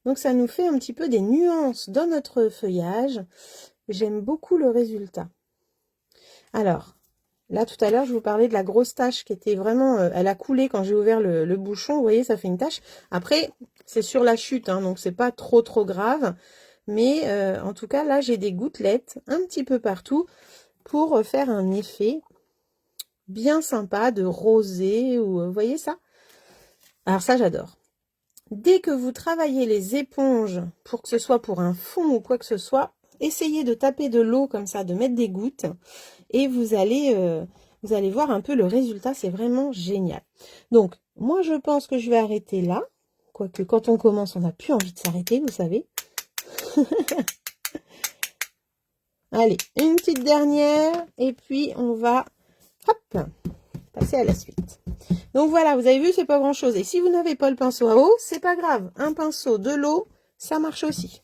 Donc, ça nous fait un petit peu des nuances dans notre feuillage. J'aime beaucoup le résultat. Alors, là, tout à l'heure, je vous parlais de la grosse tache qui était vraiment... elle a coulé quand j'ai ouvert le bouchon. Vous voyez, ça fait une tache. Après, c'est sur la chute, hein, donc c'est pas trop grave. Mais en tout cas, là, j'ai des gouttelettes un petit peu partout pour faire un effet bien sympa de rosé. Ou vous voyez ça? Alors ça, j'adore. Dès que vous travaillez les éponges, pour que ce soit pour un fond ou quoi que ce soit, essayez de taper de l'eau comme ça, de mettre des gouttes. Et vous allez voir un peu le résultat, c'est vraiment génial. Donc, moi, je pense que je vais arrêter là. Quoique, quand on commence, on n'a plus envie de s'arrêter, vous savez. Allez, une petite dernière. Et puis, on va, hop, passer à la suite. Donc, voilà, vous avez vu, c'est pas grand-chose. Et si vous n'avez pas le pinceau à eau, c'est pas grave. Un pinceau, de l'eau, ça marche aussi.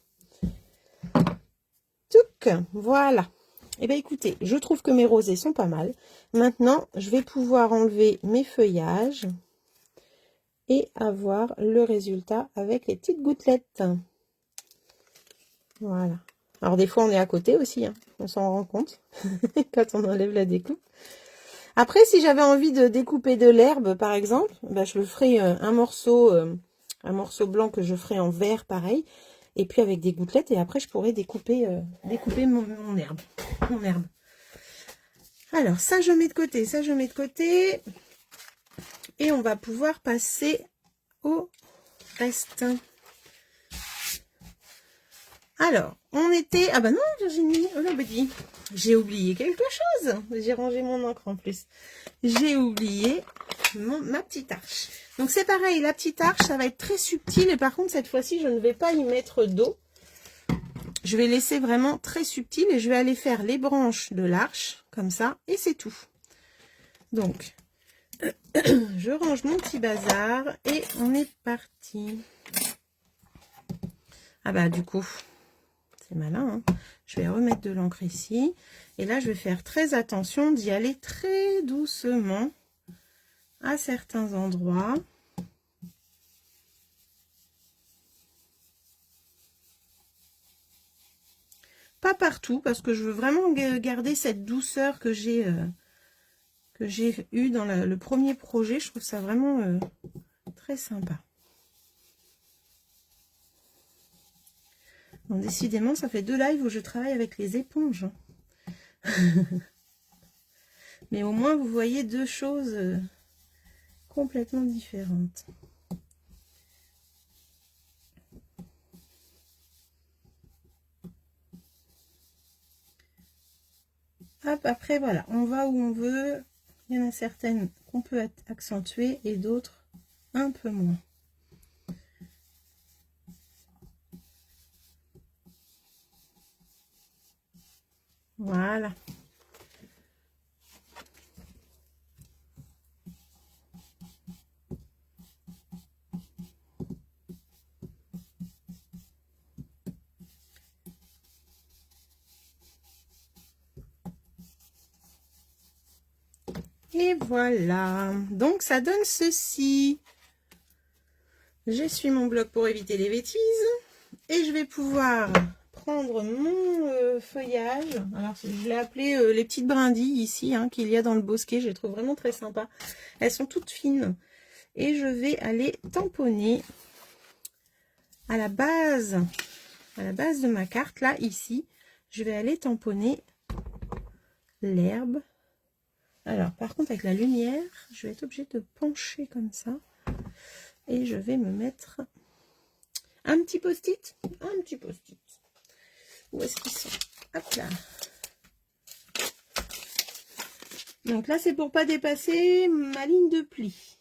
Touc, voilà. Eh bien, écoutez, je trouve que mes rosés sont pas mal. Maintenant, je vais pouvoir enlever mes feuillages et avoir le résultat avec les petites gouttelettes. Voilà. Alors, des fois, on est à côté aussi, hein. On s'en rend compte quand on enlève la découpe. Après, si j'avais envie de découper de l'herbe, par exemple, ben, je ferai un morceau blanc que je ferai en vert, pareil. Et puis avec des gouttelettes, et après je pourrais découper mon herbe. Alors ça je mets de côté, ça je mets de côté. Et on va pouvoir passer au reste. Alors, on était... Ah bah non Virginie, oh là, bah dis, j'ai oublié quelque chose. J'ai rangé mon encre en plus. J'ai oublié ma petite arche. Donc c'est pareil, la petite arche, ça va être très subtil. Et par contre, cette fois-ci, je ne vais pas y mettre d'eau. Je vais laisser vraiment très subtil et je vais aller faire les branches de l'arche, comme ça, et c'est tout. Donc, je range mon petit bazar et on est parti. Ah bah du coup, c'est malin, hein. Je vais remettre de l'encre ici. Et là, je vais faire très attention d'y aller très doucement à certains endroits. Pas partout, parce que je veux vraiment garder cette douceur que j'ai eue dans le premier projet. Je trouve ça vraiment très sympa. Bon, décidément, ça fait 2 lives où je travaille avec les éponges. Mais au moins, vous voyez 2 choses complètement différentes. Hop, après, voilà, on va où on veut. Il y en a certaines qu'on peut accentuer et d'autres un peu moins. Voilà. Et voilà. Donc, ça donne ceci. J'essuie mon bloc pour éviter les bêtises. Et je vais pouvoir prendre mon feuillage. Alors, je l'ai appelé les petites brindilles ici, hein, qu'il y a dans le bosquet. Je les trouve vraiment très sympas. Elles sont toutes fines. Et je vais aller tamponner à la base de ma carte, là, ici. Je vais aller tamponner l'herbe. Alors, par contre, avec la lumière, je vais être obligée de pencher comme ça. Et je vais me mettre un petit post-it. Un petit post-it. Où est-ce qu'ils sont? Hop là. Donc là, c'est pour pas dépasser ma ligne de pli.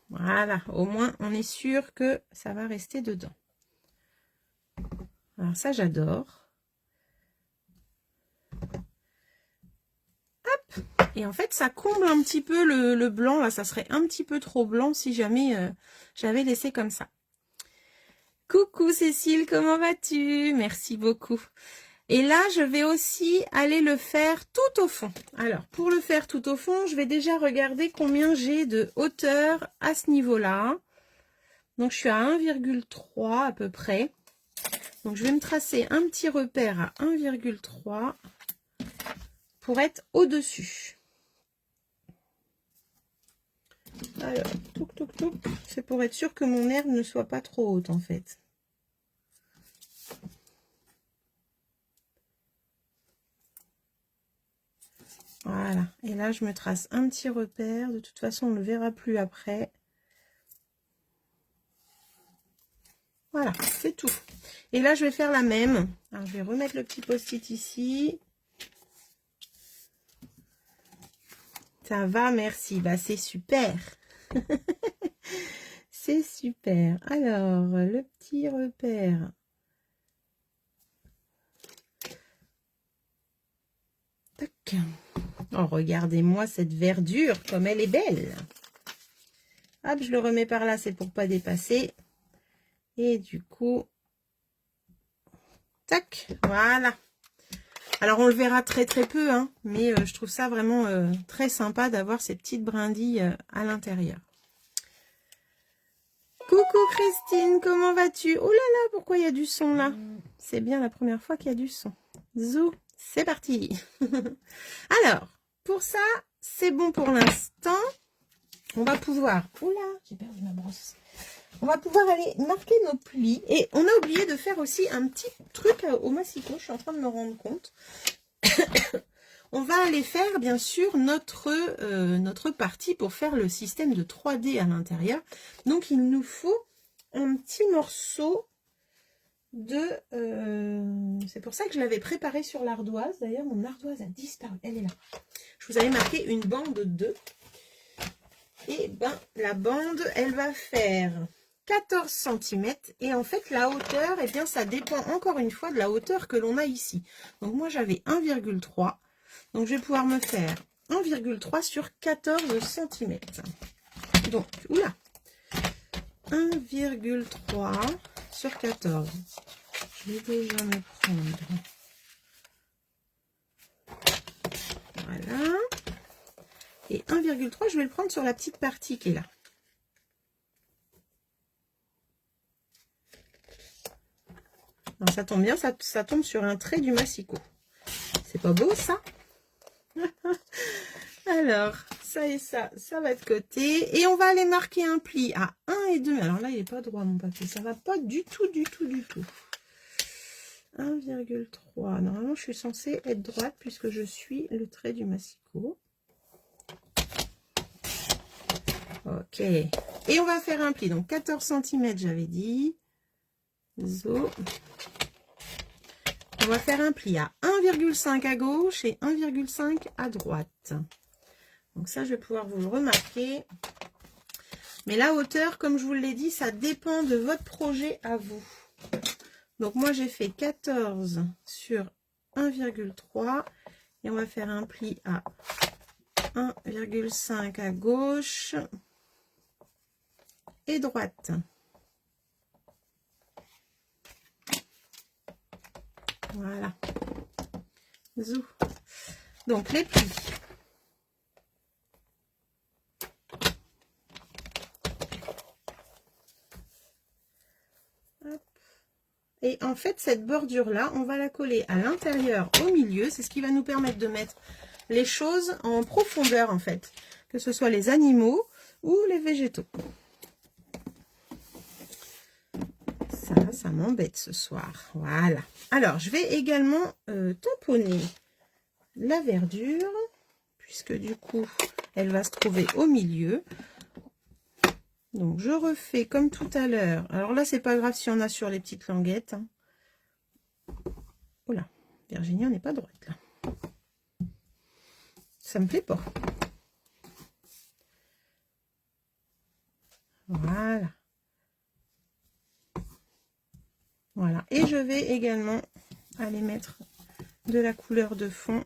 Voilà. Au moins, on est sûr que ça va rester dedans. Alors ça, j'adore. Et en fait, ça comble un petit peu le blanc. Là, ça serait un petit peu trop blanc si jamais j'avais laissé comme ça. Coucou Cécile, comment vas-tu? Merci beaucoup. Et là, je vais aussi aller le faire tout au fond. Alors, pour le faire tout au fond, je vais déjà regarder combien j'ai de hauteur à ce niveau-là. Donc, je suis à 1,3 à peu près. Donc, je vais me tracer un petit repère à 1,3 pour être au-dessus. Alors, touc, touc, touc. C'est pour être sûr que mon herbe ne soit pas trop haute, en fait. Voilà. Et là, je me trace un petit repère. De toute façon, on ne le verra plus après. Voilà, c'est tout. Et là, je vais faire la même. Alors, je vais remettre le petit post-it ici. Ça va, merci. Bah, c'est super. C'est super. Alors, le petit repère. Tac. Oh, regardez-moi cette verdure, comme elle est belle. Hop, je le remets par là, c'est pour pas dépasser. Et du coup, tac, voilà. Alors, on le verra très très peu, hein, mais je trouve ça vraiment très sympa d'avoir ces petites brindilles à l'intérieur. Coucou Christine, comment vas-tu? Oh là là, pourquoi il y a du son là? C'est bien la première fois qu'il y a du son. Zou, c'est parti. Alors, pour ça, c'est bon pour l'instant. On va pouvoir... Oula, j'ai perdu ma brosse. On va pouvoir aller marquer nos plis. Et on a oublié de faire aussi un petit truc au massicot. Je suis en train de me rendre compte. On va aller faire, bien sûr, notre partie pour faire le système de 3D à l'intérieur. Donc, il nous faut un petit morceau de... c'est pour ça que je l'avais préparé sur l'ardoise. D'ailleurs, mon ardoise a disparu. Elle est là. Je vous avais marqué une bande 2. Et ben, la bande, elle va faire 14 cm. Et en fait, la hauteur, eh bien, ça dépend encore une fois de la hauteur que l'on a ici. Donc, moi, j'avais 1,3. Donc, je vais pouvoir me faire 1,3 sur 14 cm. Donc, oula, 1,3 sur 14. Je vais déjà me prendre. Voilà. Et 1,3, je vais le prendre sur la petite partie qui est là. Alors, ça tombe bien, ça tombe sur un trait du massicot. C'est pas beau, ça? Alors, ça et ça va de côté. Et on va aller marquer un pli à 1,2. Alors là, il n'est pas droit, mon papier. Ça va pas du tout, du tout, du tout. 1,3. Normalement, je suis censée être droite puisque je suis le trait du massicot. Ok. Et on va faire un pli. Donc, 14 cm, j'avais dit. Zo. On va faire un pli à 1,5 à gauche et 1,5 à droite. Donc ça, je vais pouvoir vous le remarquer. Mais la hauteur, comme je vous l'ai dit, ça dépend de votre projet à vous. Donc moi, j'ai fait 14 sur 1,3. Et on va faire un pli à 1,5 à gauche et droite. Voilà. Zou. Donc les plis. Hop. Et en fait, cette bordure-là, on va la coller à l'intérieur, au milieu. C'est ce qui va nous permettre de mettre les choses en profondeur, en fait. Que ce soit les animaux ou les végétaux. Ça m'embête ce soir. Voilà. Alors, je vais également tamponner la verdure, puisque du coup, elle va se trouver au milieu. Donc, je refais comme tout à l'heure. Alors là, c'est pas grave si on a sur les petites languettes. Hein. Oh là, Virginie, on n'est pas droite là. Ça me plaît pas. Voilà. Voilà. Et je vais également aller mettre de la couleur de fond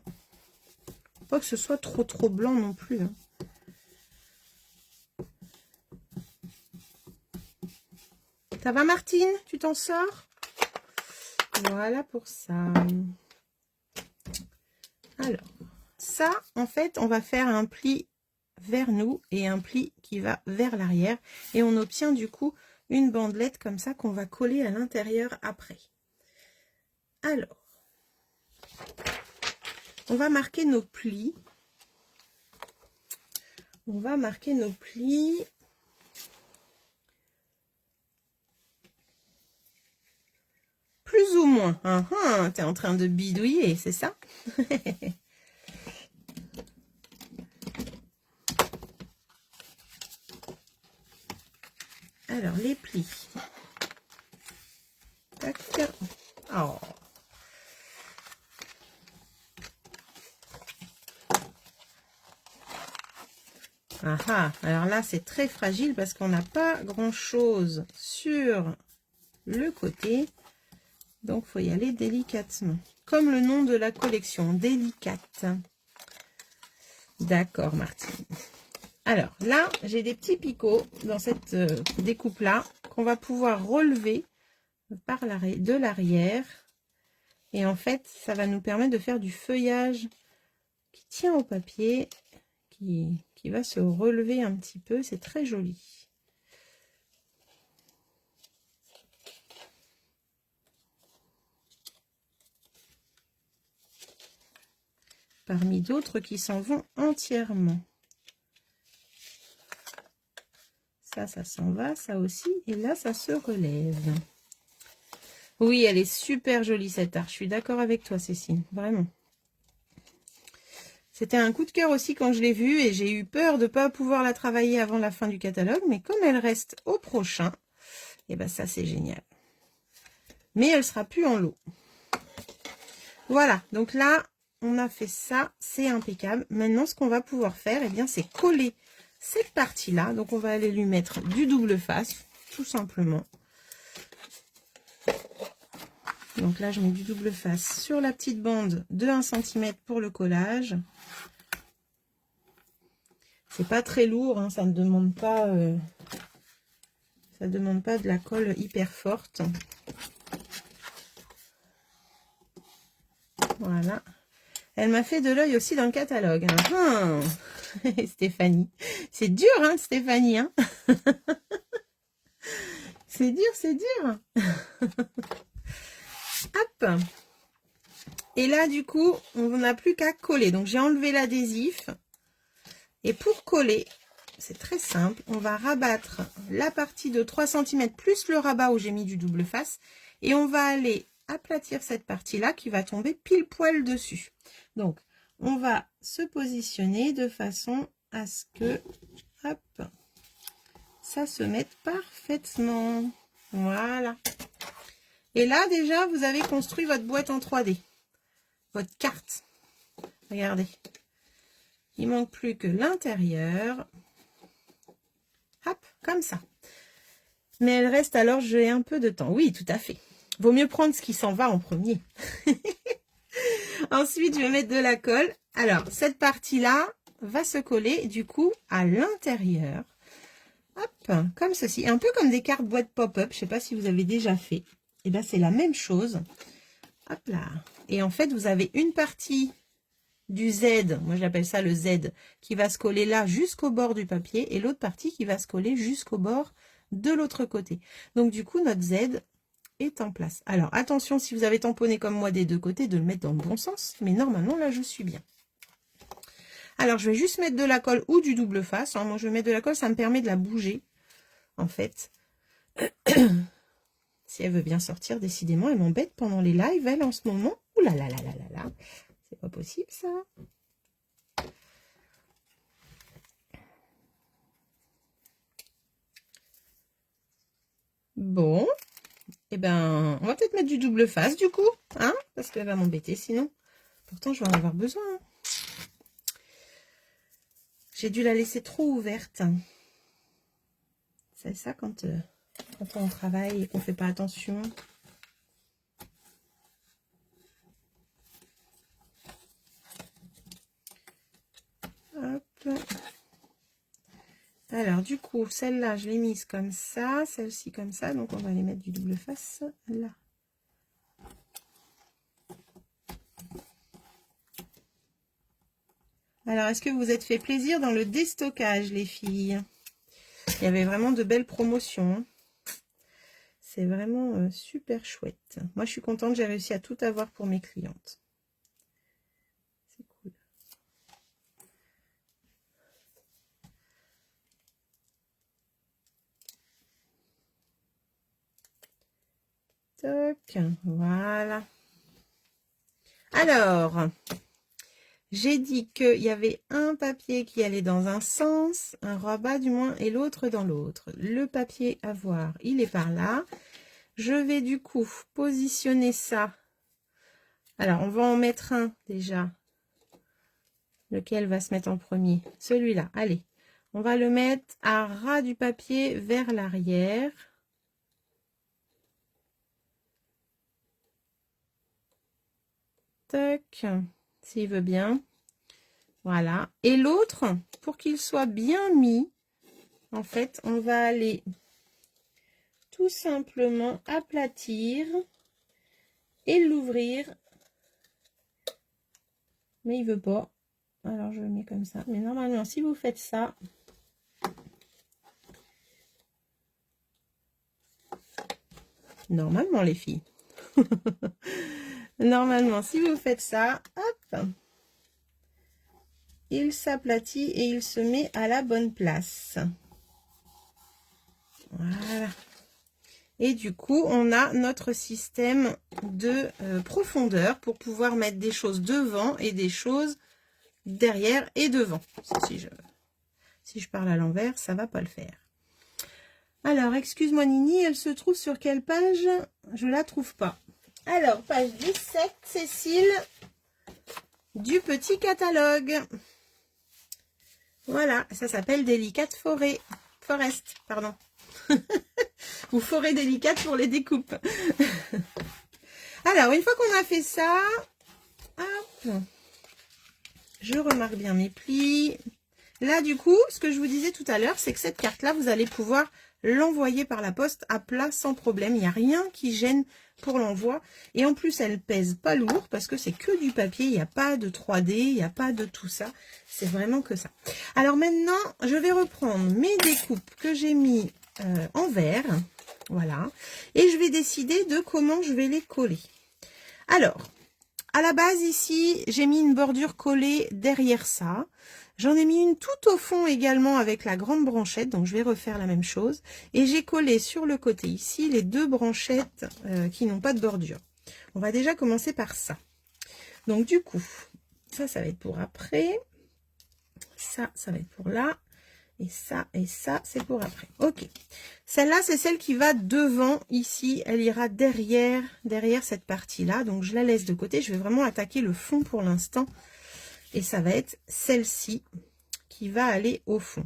pas que ce soit trop blanc non plus. Hein. Ça va Martine? Tu t'en sors? Voilà pour ça. Alors, ça, en fait, on va faire un pli vers nous et un pli qui va vers l'arrière. Et on obtient du coup une bandelette comme ça qu'on va coller à l'intérieur après. Alors, on va marquer nos plis. On va marquer nos plis. Plus ou moins. T'es en train de bidouiller, c'est ça? Alors, les plis. Tac. Oh. Alors là, c'est très fragile parce qu'on n'a pas grand-chose sur le côté. Donc, il faut y aller délicatement. Comme le nom de la collection, délicate. D'accord, Martine. Alors, là, j'ai des petits picots dans cette découpe-là qu'on va pouvoir relever par de l'arrière. Et en fait, ça va nous permettre de faire du feuillage qui tient au papier, qui va se relever un petit peu. C'est très joli. Parmi d'autres qui s'en vont entièrement. Ça s'en va, ça aussi. Et là, ça se relève. Oui, elle est super jolie cette arche. Je suis d'accord avec toi, Cécile. Vraiment. C'était un coup de cœur aussi quand je l'ai vue et j'ai eu peur de ne pas pouvoir la travailler avant la fin du catalogue. Mais comme elle reste au prochain, et ben ça, c'est génial. Mais elle sera plus en lot. Voilà. Donc là, on a fait ça. C'est impeccable. Maintenant, ce qu'on va pouvoir faire, eh bien, c'est coller cette partie-là. Donc, on va aller lui mettre du double face, tout simplement. Donc là, je mets du double face sur la petite bande de 1 cm pour le collage. C'est pas très lourd, hein, ça ne demande pas, de la colle hyper forte. Voilà. Elle m'a fait de l'œil aussi dans le catalogue. Hein. Stéphanie. C'est dur, hein, Stéphanie. Hein. C'est dur, c'est dur. Hop. Et là, du coup, on n'a plus qu'à coller. Donc, j'ai enlevé l'adhésif. Et pour coller, c'est très simple. On va rabattre la partie de 3 cm plus le rabat où j'ai mis du double face. Et on va aller aplatir cette partie-là qui va tomber pile poil dessus. Donc, on va se positionner de façon à ce que, hop, ça se mette parfaitement. Voilà. Et là, déjà, vous avez construit votre boîte en 3D. Votre carte. Regardez. Il manque plus que l'intérieur. Hop, comme ça. Mais elle reste alors, j'ai un peu de temps. Oui, tout à fait. Vaut mieux prendre ce qui s'en va en premier. Ensuite, je vais mettre de la colle. Alors, cette partie-là va se coller, du coup, à l'intérieur. Hop, comme ceci. Un peu comme des cartes boîte pop-up. Je ne sais pas si vous avez déjà fait. Et bien, c'est la même chose. Hop là. Et en fait, vous avez une partie du Z, moi j'appelle ça le Z, qui va se coller là jusqu'au bord du papier et l'autre partie qui va se coller jusqu'au bord de l'autre côté. Donc du coup, notre Z est en place. Alors attention, si vous avez tamponné comme moi des deux côtés, de le mettre dans le bon sens, mais normalement là je suis bien. Alors je vais juste mettre de la colle ou du double face. Moi je vais mettre de la colle, ça me permet de la bouger en fait. Si elle veut bien sortir, décidément, elle m'embête pendant les lives, elle, en ce moment. Ouh là là là là là là. C'est pas possible, ça. Bon. Eh ben, on va peut-être mettre du double face, du coup. Hein, parce qu'elle va m'embêter, sinon. Pourtant, je vais en avoir besoin. Hein. J'ai dû la laisser trop ouverte. C'est ça quand on travaille et qu'on fait pas attention. Alors, du coup, celle-là, je l'ai mise comme ça, celle-ci comme ça. Donc, on va les mettre du double face là. Alors, est-ce que vous vous êtes fait plaisir dans le déstockage, les filles? Il y avait vraiment de belles promotions. C'est vraiment super chouette. Moi, je suis contente, j'ai réussi à tout avoir pour mes clientes. C'est cool. Toc, voilà. Alors, j'ai dit qu'il y avait un papier qui allait dans un sens, un rabat du moins, et l'autre dans l'autre. Le papier à voir, il est par là. Je vais du coup positionner ça. Alors, on va en mettre un déjà. Lequel va se mettre en premier? Celui-là. Allez, on va le mettre à ras du papier vers l'arrière. Tac, s'il veut bien. Voilà. Et l'autre, pour qu'il soit bien mis, en fait, on va aller tout simplement aplatir et l'ouvrir. Mais il veut pas. Alors, je le mets comme ça. Mais normalement, si vous faites ça, normalement, les filles, normalement, si vous faites ça, hop, il s'aplatit et il se met à la bonne place. Voilà. Et du coup, on a notre système de profondeur pour pouvoir mettre des choses devant et des choses derrière et devant. Si je parle à l'envers, ça va pas le faire. Alors, excuse-moi Nini, elle se trouve sur quelle page? Je la trouve pas. Alors, page 17, Cécile, du petit catalogue. Voilà, ça s'appelle Délicate Forest, pardon. Ou forêt délicate pour les découpes. Alors, une fois qu'on a fait ça, hop, je remarque bien mes plis. Là, du coup, ce que je vous disais tout à l'heure, c'est que cette carte-là, vous allez pouvoir l'envoyer par la poste à plat sans problème. Il n'y a rien qui gêne pour l'envoi. Et en plus, elle pèse pas lourd parce que c'est que du papier. Il n'y a pas de 3D, il n'y a pas de tout ça. C'est vraiment que ça. Alors maintenant, je vais reprendre mes découpes que j'ai mis en verre. Voilà. Et je vais décider de comment je vais les coller. Alors, à la base ici, j'ai mis une bordure collée derrière ça. J'en ai mis une tout au fond également avec la grande branchette, donc je vais refaire la même chose. Et j'ai collé sur le côté ici les deux branchettes qui n'ont pas de bordure. On va déjà commencer par ça. Donc du coup, ça va être pour après. Ça va être pour là. Et ça, c'est pour après. Ok. Celle-là, c'est celle qui va devant ici. Elle ira derrière cette partie-là. Donc, je la laisse de côté. Je vais vraiment attaquer le fond pour l'instant. Et ça va être celle-ci qui va aller au fond.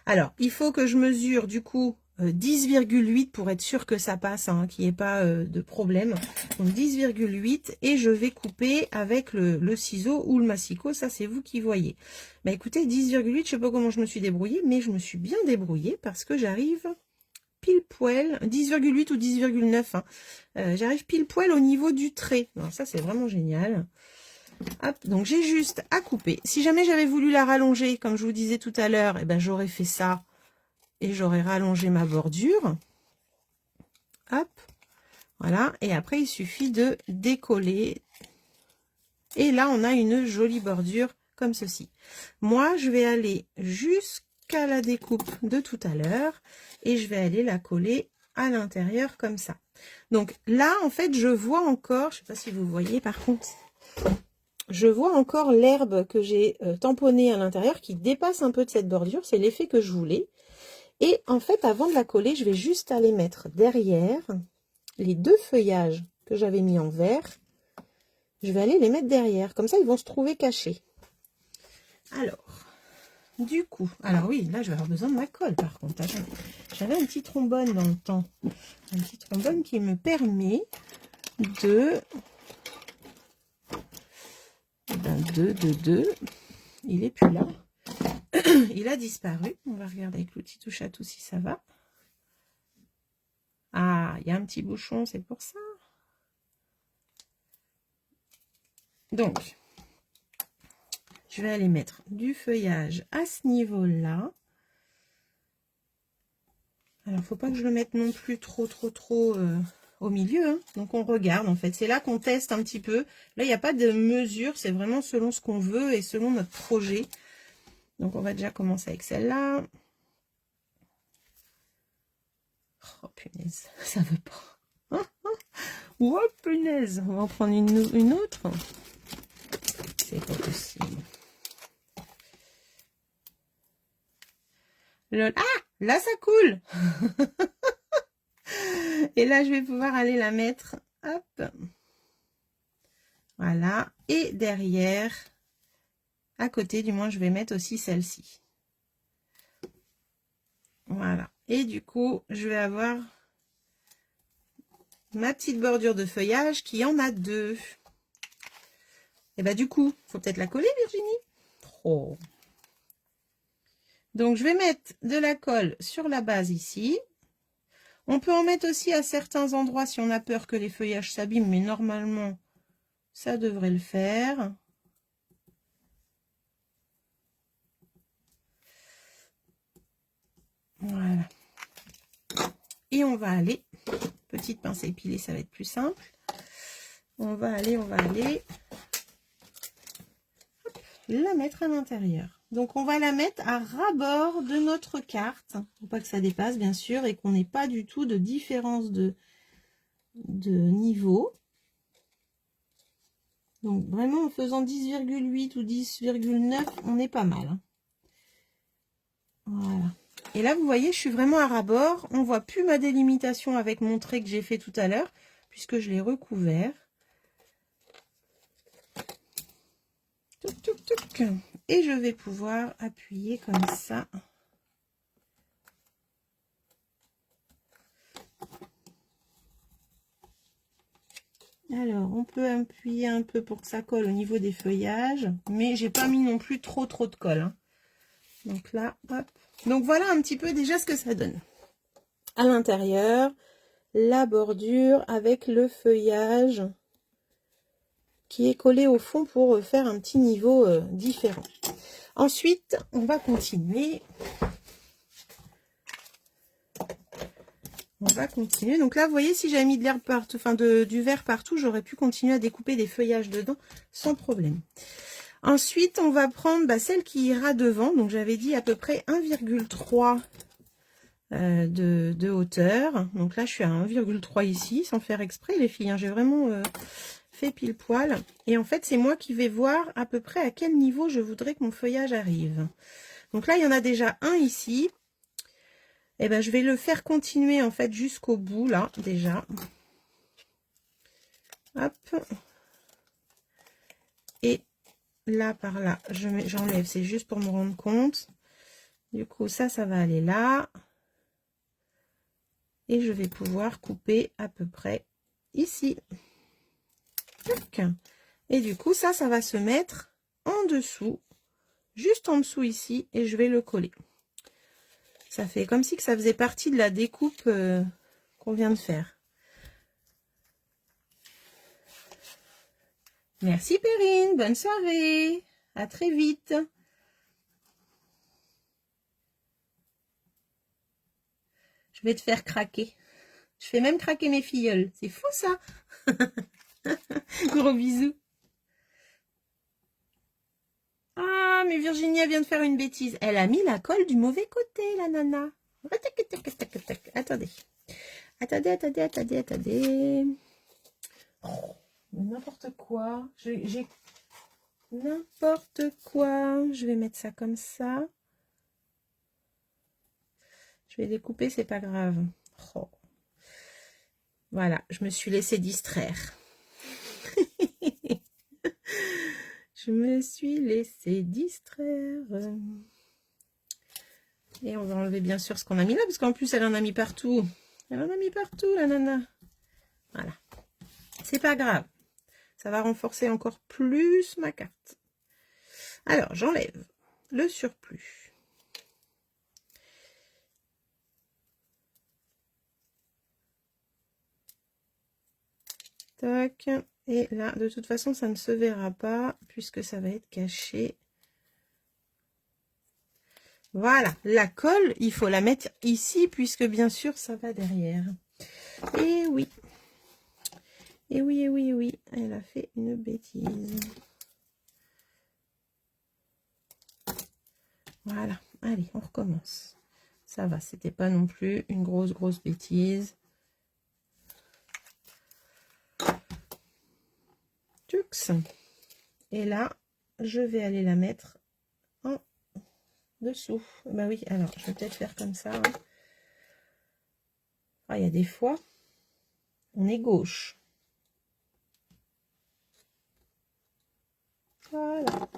Alors, il faut que je mesure du coup 10,8 pour être sûr que ça passe, hein, qu'il n'y ait pas de problème. Donc 10,8 et je vais couper avec le ciseau ou le massicot, ça c'est vous qui voyez. Bah écoutez, 10,8, je sais pas comment je me suis débrouillée, mais je me suis bien débrouillée parce que j'arrive pile poil, 10,8 ou 10,9, hein, j'arrive pile poil au niveau du trait. Alors ça c'est vraiment génial. Hop, donc j'ai juste à couper. Si jamais j'avais voulu la rallonger, comme je vous disais tout à l'heure, eh ben j'aurais fait ça et j'aurais rallongé ma bordure. Hop, voilà. Et après, il suffit de décoller. Et là, on a une jolie bordure comme ceci. Moi, je vais aller jusqu'à la découpe de tout à l'heure et je vais aller la coller à l'intérieur comme ça. Donc là, en fait, je vois encore, je ne sais pas si vous voyez par contre, je vois encore l'herbe que j'ai tamponnée à l'intérieur qui dépasse un peu de cette bordure. C'est l'effet que je voulais. Et en fait, avant de la coller, je vais juste aller mettre derrière les deux feuillages que j'avais mis en vert. Je vais aller les mettre derrière. Comme ça, ils vont se trouver cachés. Alors, du coup, alors oui, là, je vais avoir besoin de ma colle par contre. J'avais un petit trombone dans le temps. Un petit trombone qui me permet de... il est plus là. il a disparu. On va regarder avec l'outil touche à tout si ça va. Ah, il y a un petit bouchon, c'est pour ça. Donc, je vais aller mettre du feuillage à ce niveau-là. Alors, faut pas que je le mette non plus trop au milieu. Hein. Donc, on regarde, en fait. C'est là qu'on teste un petit peu. Là, il n'y a pas de mesure. C'est vraiment selon ce qu'on veut et selon notre projet. Donc, on va déjà commencer avec celle-là. Oh, punaise, ça veut pas. Oh, punaise, on va en prendre une autre. C'est pas possible. Ah, là, ça coule. Et là, je vais pouvoir aller la mettre. Hop. Voilà. Et derrière, à côté, du moins, je vais mettre aussi celle-ci. Voilà. Et du coup, je vais avoir ma petite bordure de feuillage qui en a deux. Et bah du coup, faut peut-être la coller, Virginie. Oh. Donc, je vais mettre de la colle sur la base ici. On peut en mettre aussi à certains endroits si on a peur que les feuillages s'abîment, mais normalement, ça devrait le faire. Voilà. Et on va aller, petite pince à épiler, ça va être plus simple. On va aller la mettre à l'intérieur. Donc, on va la mettre à ras-bord de notre carte. Faut pas que ça dépasse, bien sûr, et qu'on n'ait pas du tout de différence de niveau. Donc, vraiment, en faisant 10,8 ou 10,9, on est pas mal. Hein. Voilà. Et là, vous voyez, je suis vraiment à ras-bord. On voit plus ma délimitation avec mon trait que j'ai fait tout à l'heure, puisque je l'ai recouvert. Touc, touc, touc. Et je vais pouvoir appuyer comme ça. Alors, on peut appuyer un peu pour que ça colle au niveau des feuillages, mais j'ai pas mis non plus trop de colle. Hein. Donc là, hop. Donc voilà un petit peu déjà ce que ça donne. À l'intérieur, la bordure avec le feuillage qui est collé au fond pour faire un petit niveau différent. Ensuite, on va continuer. On va continuer. Donc là, vous voyez, si j'avais mis de l'herbe partout, enfin du vert partout, j'aurais pu continuer à découper des feuillages dedans sans problème. Ensuite, on va prendre celle qui ira devant. Donc, j'avais dit à peu près 1,3 de hauteur. Donc là, je suis à 1,3 ici, sans faire exprès, les filles. Hein. J'ai vraiment fait pile poil. Et en fait, c'est moi qui vais voir à peu près à quel niveau je voudrais que mon feuillage arrive. Donc là, il y en a déjà un ici. Et ben, je vais le faire continuer en fait jusqu'au bout là déjà. Hop. Et là par là, j'enlève. C'est juste pour me rendre compte. Du coup, ça va aller là. Et je vais pouvoir couper à peu près ici. Et du coup, ça va se mettre en dessous, juste en dessous ici, et je vais le coller. Ça fait comme si que ça faisait partie de la découpe qu'on vient de faire. Merci Perrine, bonne soirée, à très vite. Je vais te faire craquer. Je fais même craquer mes filleuls, c'est fou ça. Gros bisous. Ah, mais Virginia vient de faire une bêtise. Elle a mis la colle du mauvais côté, la nana. Attendez. Attendez. Oh, n'importe quoi. J'ai n'importe quoi. Je vais mettre ça comme ça. Je vais découper, c'est pas grave. Oh. Voilà, je me suis laissée distraire. Je me suis laissée distraire. Et on va enlever bien sûr ce qu'on a mis là, parce qu'en plus elle en a mis partout. Elle en a mis partout, la nana. Voilà. C'est pas grave. Ça va renforcer encore plus ma carte. Alors, j'enlève le surplus. Tac. Et là, de toute façon, ça ne se verra pas puisque ça va être caché. Voilà, la colle, il faut la mettre ici puisque bien sûr, ça va derrière. Et oui. Et oui, et oui, et oui, elle a fait une bêtise. Voilà, allez, on recommence. Ça va, c'était pas non plus une grosse bêtise. Tux. Et là, je vais aller la mettre en dessous. Bah oui, alors, je vais peut-être faire comme ça. Hein. Ah, il y a des fois, on est gauche. Voilà.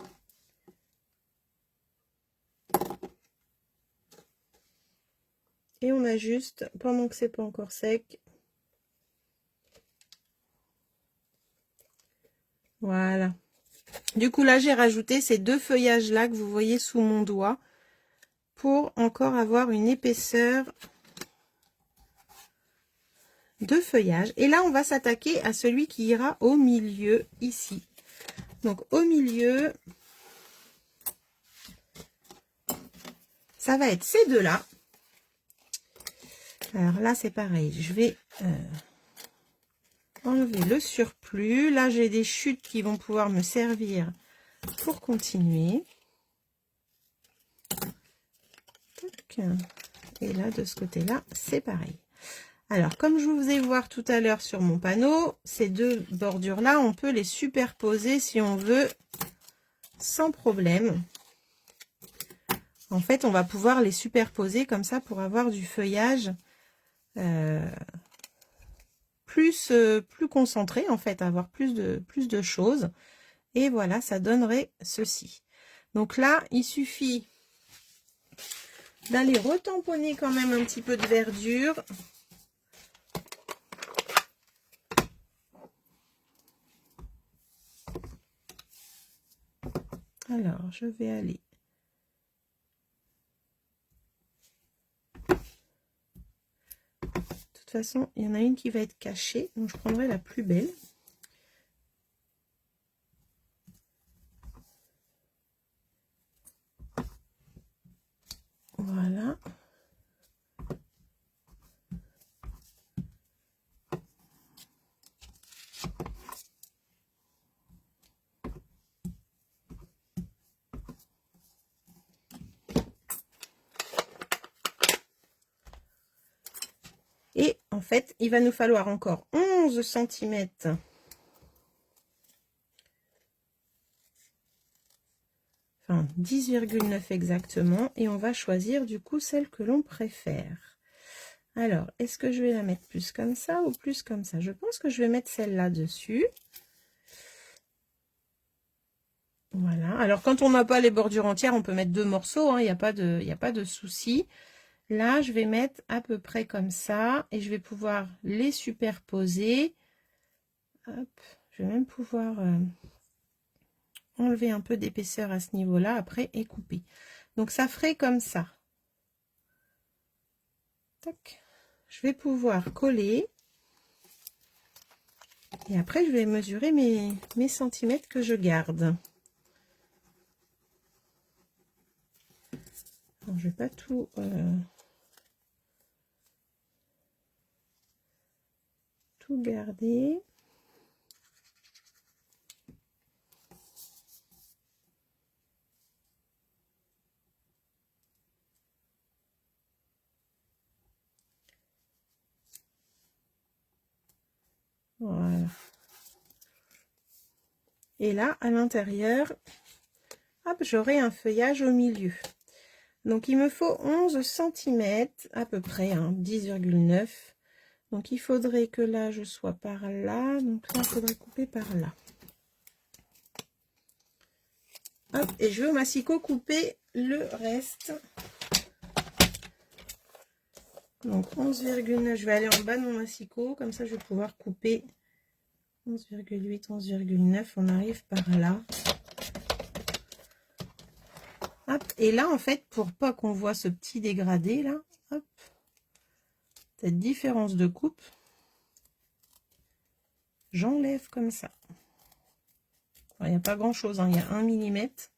Et on ajuste pendant que c'est pas encore sec. Voilà. Du coup, là, j'ai rajouté ces deux feuillages-là que vous voyez sous mon doigt pour encore avoir une épaisseur de feuillage. Et là, on va s'attaquer à celui qui ira au milieu, ici. Donc, au milieu, ça va être ces deux-là. Alors là, c'est pareil. Je vais enlever le surplus. Là, j'ai des chutes qui vont pouvoir me servir pour continuer. Et là, de ce côté-là, c'est pareil. Alors, comme je vous faisais voir tout à l'heure sur mon panneau, ces deux bordures-là, on peut les superposer si on veut, sans problème. En fait, on va pouvoir les superposer comme ça pour avoir du feuillage plus concentré, en fait, avoir plus de choses. Et voilà, ça donnerait ceci. Donc là, il suffit d'aller retamponner quand même un petit peu de verdure. Alors, je vais aller. De toute façon, il y en a une qui va être cachée, donc je prendrai la plus belle. Voilà. Et en fait, il va nous falloir encore 11 cm. Enfin, 10,9 exactement. Et on va choisir du coup celle que l'on préfère. Alors, est-ce que je vais la mettre plus comme ça ou plus comme ça? Je pense que je vais mettre celle-là dessus. Voilà. Alors, quand on n'a pas les bordures entières, on peut mettre deux morceaux. Hein, il n'y a pas de souci. Là, je vais mettre à peu près comme ça. Et je vais pouvoir les superposer. Hop, je vais même pouvoir enlever un peu d'épaisseur à ce niveau-là après et couper. Donc, ça ferait comme ça. Tac. Je vais pouvoir coller. Et après, je vais mesurer mes centimètres que je garde. Alors, je vais pas tout... tout garder. Voilà. Et là, à l'intérieur, hop, j'aurai un feuillage au milieu. Donc, il me faut 11 cm à peu près, hein, 10,9. Donc, il faudrait que là, je sois par là. Donc, là, il faudrait couper par là. Hop, et je vais au massicot couper le reste. Donc, 11,9. Je vais aller en bas de mon massicot. Comme ça, je vais pouvoir couper 11,8, 11,9. On arrive par là. Hop, et là, en fait, pour pas qu'on voit ce petit dégradé, là, hop, cette différence de coupe, j'enlève comme ça. Il n'y a pas grand chose, hein, il y a 1 millimètre.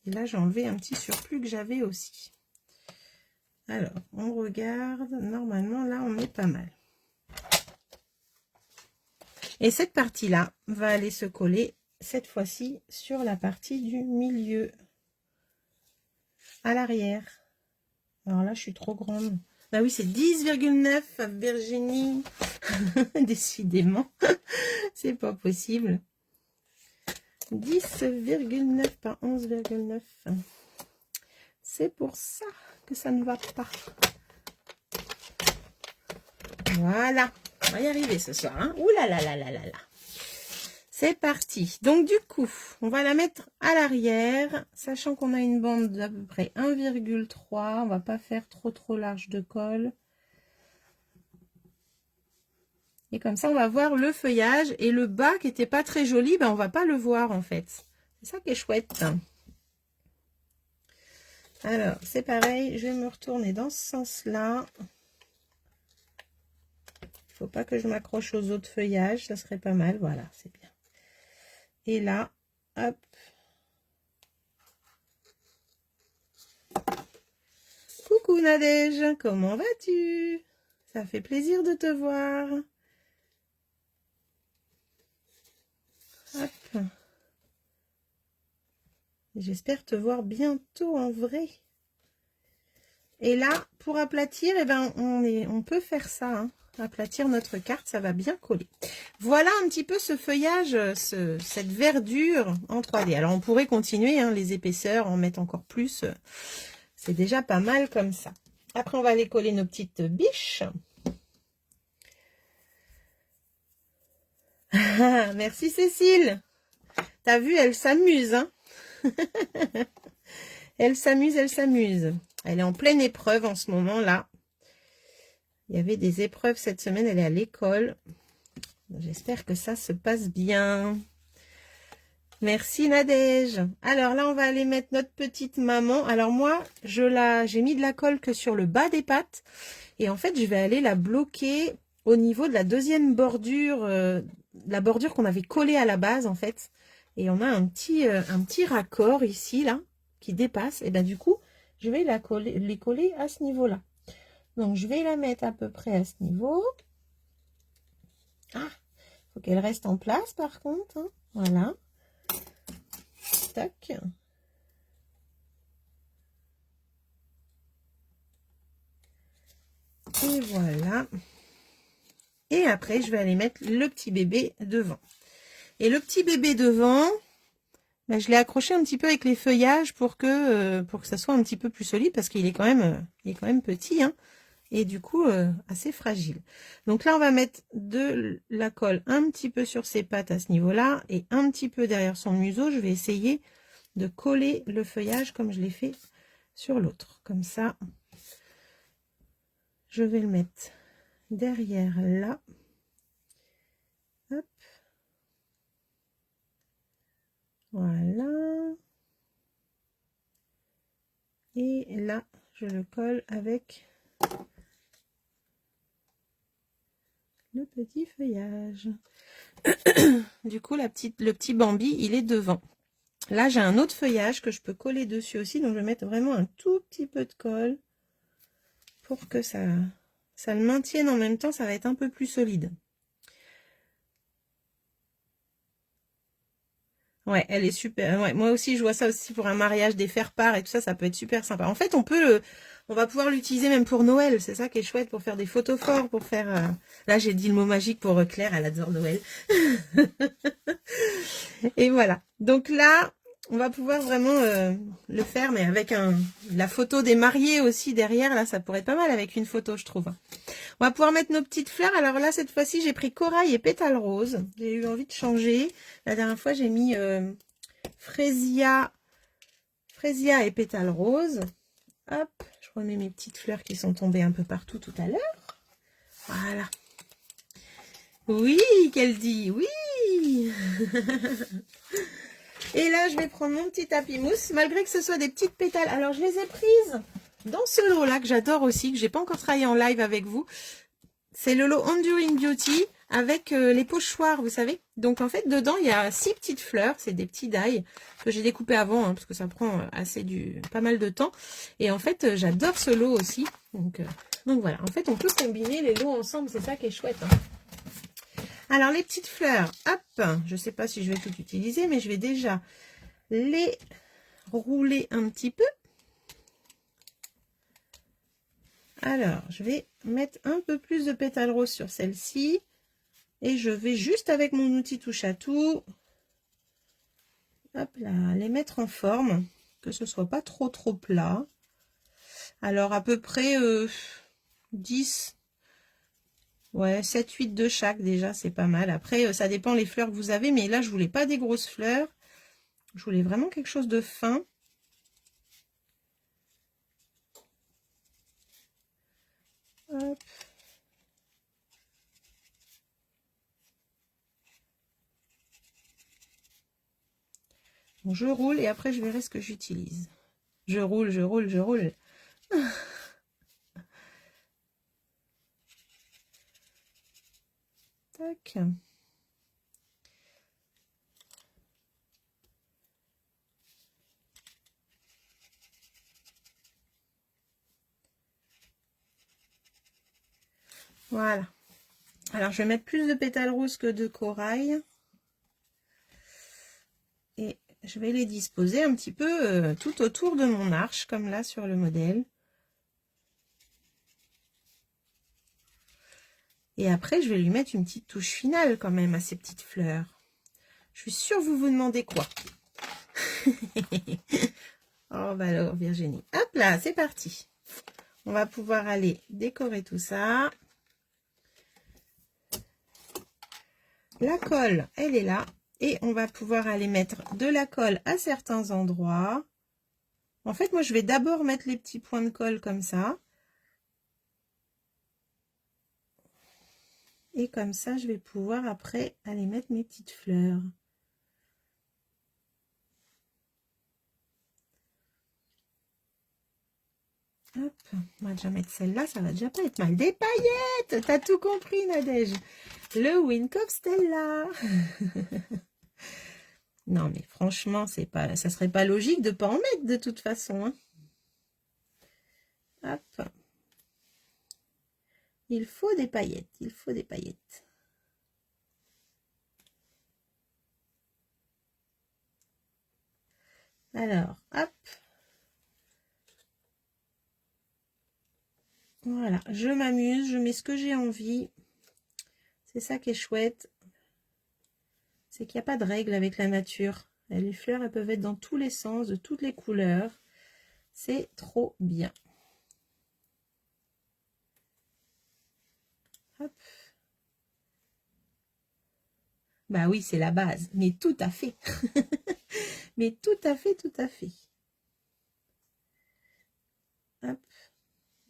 Et là, j'ai enlevé un petit surplus que j'avais aussi. Alors, on regarde. Normalement, là, on est pas mal. Et cette partie-là va aller se coller, cette fois-ci, sur la partie du milieu. À l'arrière. Alors là, je suis trop grande. Bah oui, c'est 10,9, Virginie. Décidément, c'est pas possible. 10,9 par 11,9. C'est pour ça que ça ne va pas. Voilà. On va y arriver ce soir. Hein. Ouh là là là là là là. C'est parti. Donc du coup, on va la mettre à l'arrière, sachant qu'on a une bande d'à peu près 1,3. On va pas faire trop large de colle. Et comme ça, on va voir le feuillage. Et le bas qui était pas très joli, ben on va pas le voir en fait. C'est ça qui est chouette. Alors, c'est pareil. Je vais me retourner dans ce sens-là. Il faut pas que je m'accroche aux autres feuillages. Ça serait pas mal. Voilà, c'est bien. Et là, hop. Coucou Nadège, comment vas-tu? Ça fait plaisir de te voir. Hop. J'espère te voir bientôt en vrai. Et là, pour aplatir, eh ben, on peut faire ça. Hein. Aplatir notre carte, ça va bien coller. Voilà un petit peu ce feuillage, cette verdure en 3D. Alors, on pourrait continuer hein, les épaisseurs, en mettre encore plus. C'est déjà pas mal comme ça. Après, on va aller coller nos petites biches. Merci Cécile. T'as vu, elle s'amuse. Hein. Elle s'amuse, elle s'amuse. Elle est en pleine épreuve en ce moment-là. Il y avait des épreuves cette semaine, elle est à l'école. J'espère que ça se passe bien. Merci Nadège. Alors là, on va aller mettre notre petite maman. Alors moi, j'ai mis de la colle que sur le bas des pattes. Et en fait, je vais aller la bloquer au niveau de la deuxième bordure, la bordure qu'on avait collée à la base en fait. Et on a un petit raccord ici, là, qui dépasse. Et bien du coup, je vais les coller à ce niveau-là. Donc, je vais la mettre à peu près à ce niveau. Ah, il faut qu'elle reste en place par contre. Hein. Voilà. Tac. Et voilà. Et après, je vais aller mettre le petit bébé devant. Et le petit bébé devant, ben, je l'ai accroché un petit peu avec les feuillages pour que ça soit un petit peu plus solide parce qu'il est quand même petit. Hein. Et du coup, assez fragile. Donc là, on va mettre de la colle un petit peu sur ses pattes à ce niveau-là et un petit peu derrière son museau. Je vais essayer de coller le feuillage comme je l'ai fait sur l'autre. Comme ça, je vais le mettre derrière là. Hop. Voilà. Et là, je le colle avec le petit feuillage. Du coup, le petit Bambi, il est devant. Là, j'ai un autre feuillage que je peux coller dessus aussi. Donc, je vais mettre vraiment un tout petit peu de colle pour que ça le maintienne en même temps. Ça va être un peu plus solide. Ouais, elle est super. Ouais, moi aussi, je vois ça aussi pour un mariage, des faire-part et tout ça. Ça peut être super sympa. En fait, on va pouvoir l'utiliser même pour Noël. C'est ça qui est chouette pour faire des photos forts, pour faire... Là, j'ai dit le mot magique pour Claire. Elle adore Noël. Et voilà. Donc là, on va pouvoir vraiment le faire, mais avec la photo des mariés aussi derrière. Là, ça pourrait être pas mal avec une photo, je trouve. On va pouvoir mettre nos petites fleurs. Alors là, cette fois-ci, j'ai pris corail et pétales roses. J'ai eu envie de changer. La dernière fois, j'ai mis frésia et pétales roses. Hop, je remets mes petites fleurs qui sont tombées un peu partout tout à l'heure. Voilà. Oui, qu'elle dit, oui. Et là, je vais prendre mon petit tapis mousse, malgré que ce soit des petites pétales. Alors, je les ai prises Dans ce lot-là que j'adore aussi, que j'ai pas encore travaillé en live avec vous, c'est le lot Enduring Beauty avec les pochoirs, vous savez. Donc en fait, dedans, il y a 6 petites fleurs, c'est des petits die que j'ai découpé avant, hein, parce que ça prend pas mal de temps. Et en fait, j'adore ce lot aussi. Donc voilà, en fait, on peut combiner les lots ensemble, c'est ça qui est chouette. Hein. Alors les petites fleurs, hop, je sais pas si je vais tout utiliser, mais je vais déjà les rouler un petit peu. Alors, je vais mettre un peu plus de pétales roses sur celle-ci. Et je vais juste avec mon outil touche à tout, hop là, les mettre en forme, que ce soit pas trop plat. Alors à peu près 10, ouais, 7, 8 de chaque déjà, c'est pas mal. Après, ça dépend les fleurs que vous avez, mais là, je voulais pas des grosses fleurs. Je voulais vraiment quelque chose de fin. Hop. Bon, je roule et après je verrai ce que j'utilise. Je roule, je roule, je roule. Tac. Voilà. Alors, je vais mettre plus de pétales roses que de corail. Et je vais les disposer un petit peu tout autour de mon arche, comme là sur le modèle. Et après, je vais lui mettre une petite touche finale quand même à ces petites fleurs. Je suis sûre que vous vous demandez quoi. Oh, bah alors, Virginie. Hop là, c'est parti. On va pouvoir aller décorer tout ça. La colle, elle est là. Et on va pouvoir aller mettre de la colle à certains endroits. En fait, moi, je vais d'abord mettre les petits points de colle comme ça. Et comme ça, je vais pouvoir après aller mettre mes petites fleurs. Hop, on va déjà mettre celle-là, ça va déjà pas être mal. Des paillettes, t'as tout compris, Nadège. Le Wink of Stella. Non, mais franchement, c'est pas, ça serait pas logique de pas en mettre de toute façon. Hein. Hop. Il faut des paillettes, il faut des paillettes. Alors, hop. Voilà, je m'amuse, je mets ce que j'ai envie. C'est ça qui est chouette. C'est qu'il n'y a pas de règle avec la nature. Les fleurs, elles peuvent être dans tous les sens, de toutes les couleurs. C'est trop bien. Hop. Bah oui, c'est la base, mais tout à fait. Mais tout à fait, tout à fait. Hop.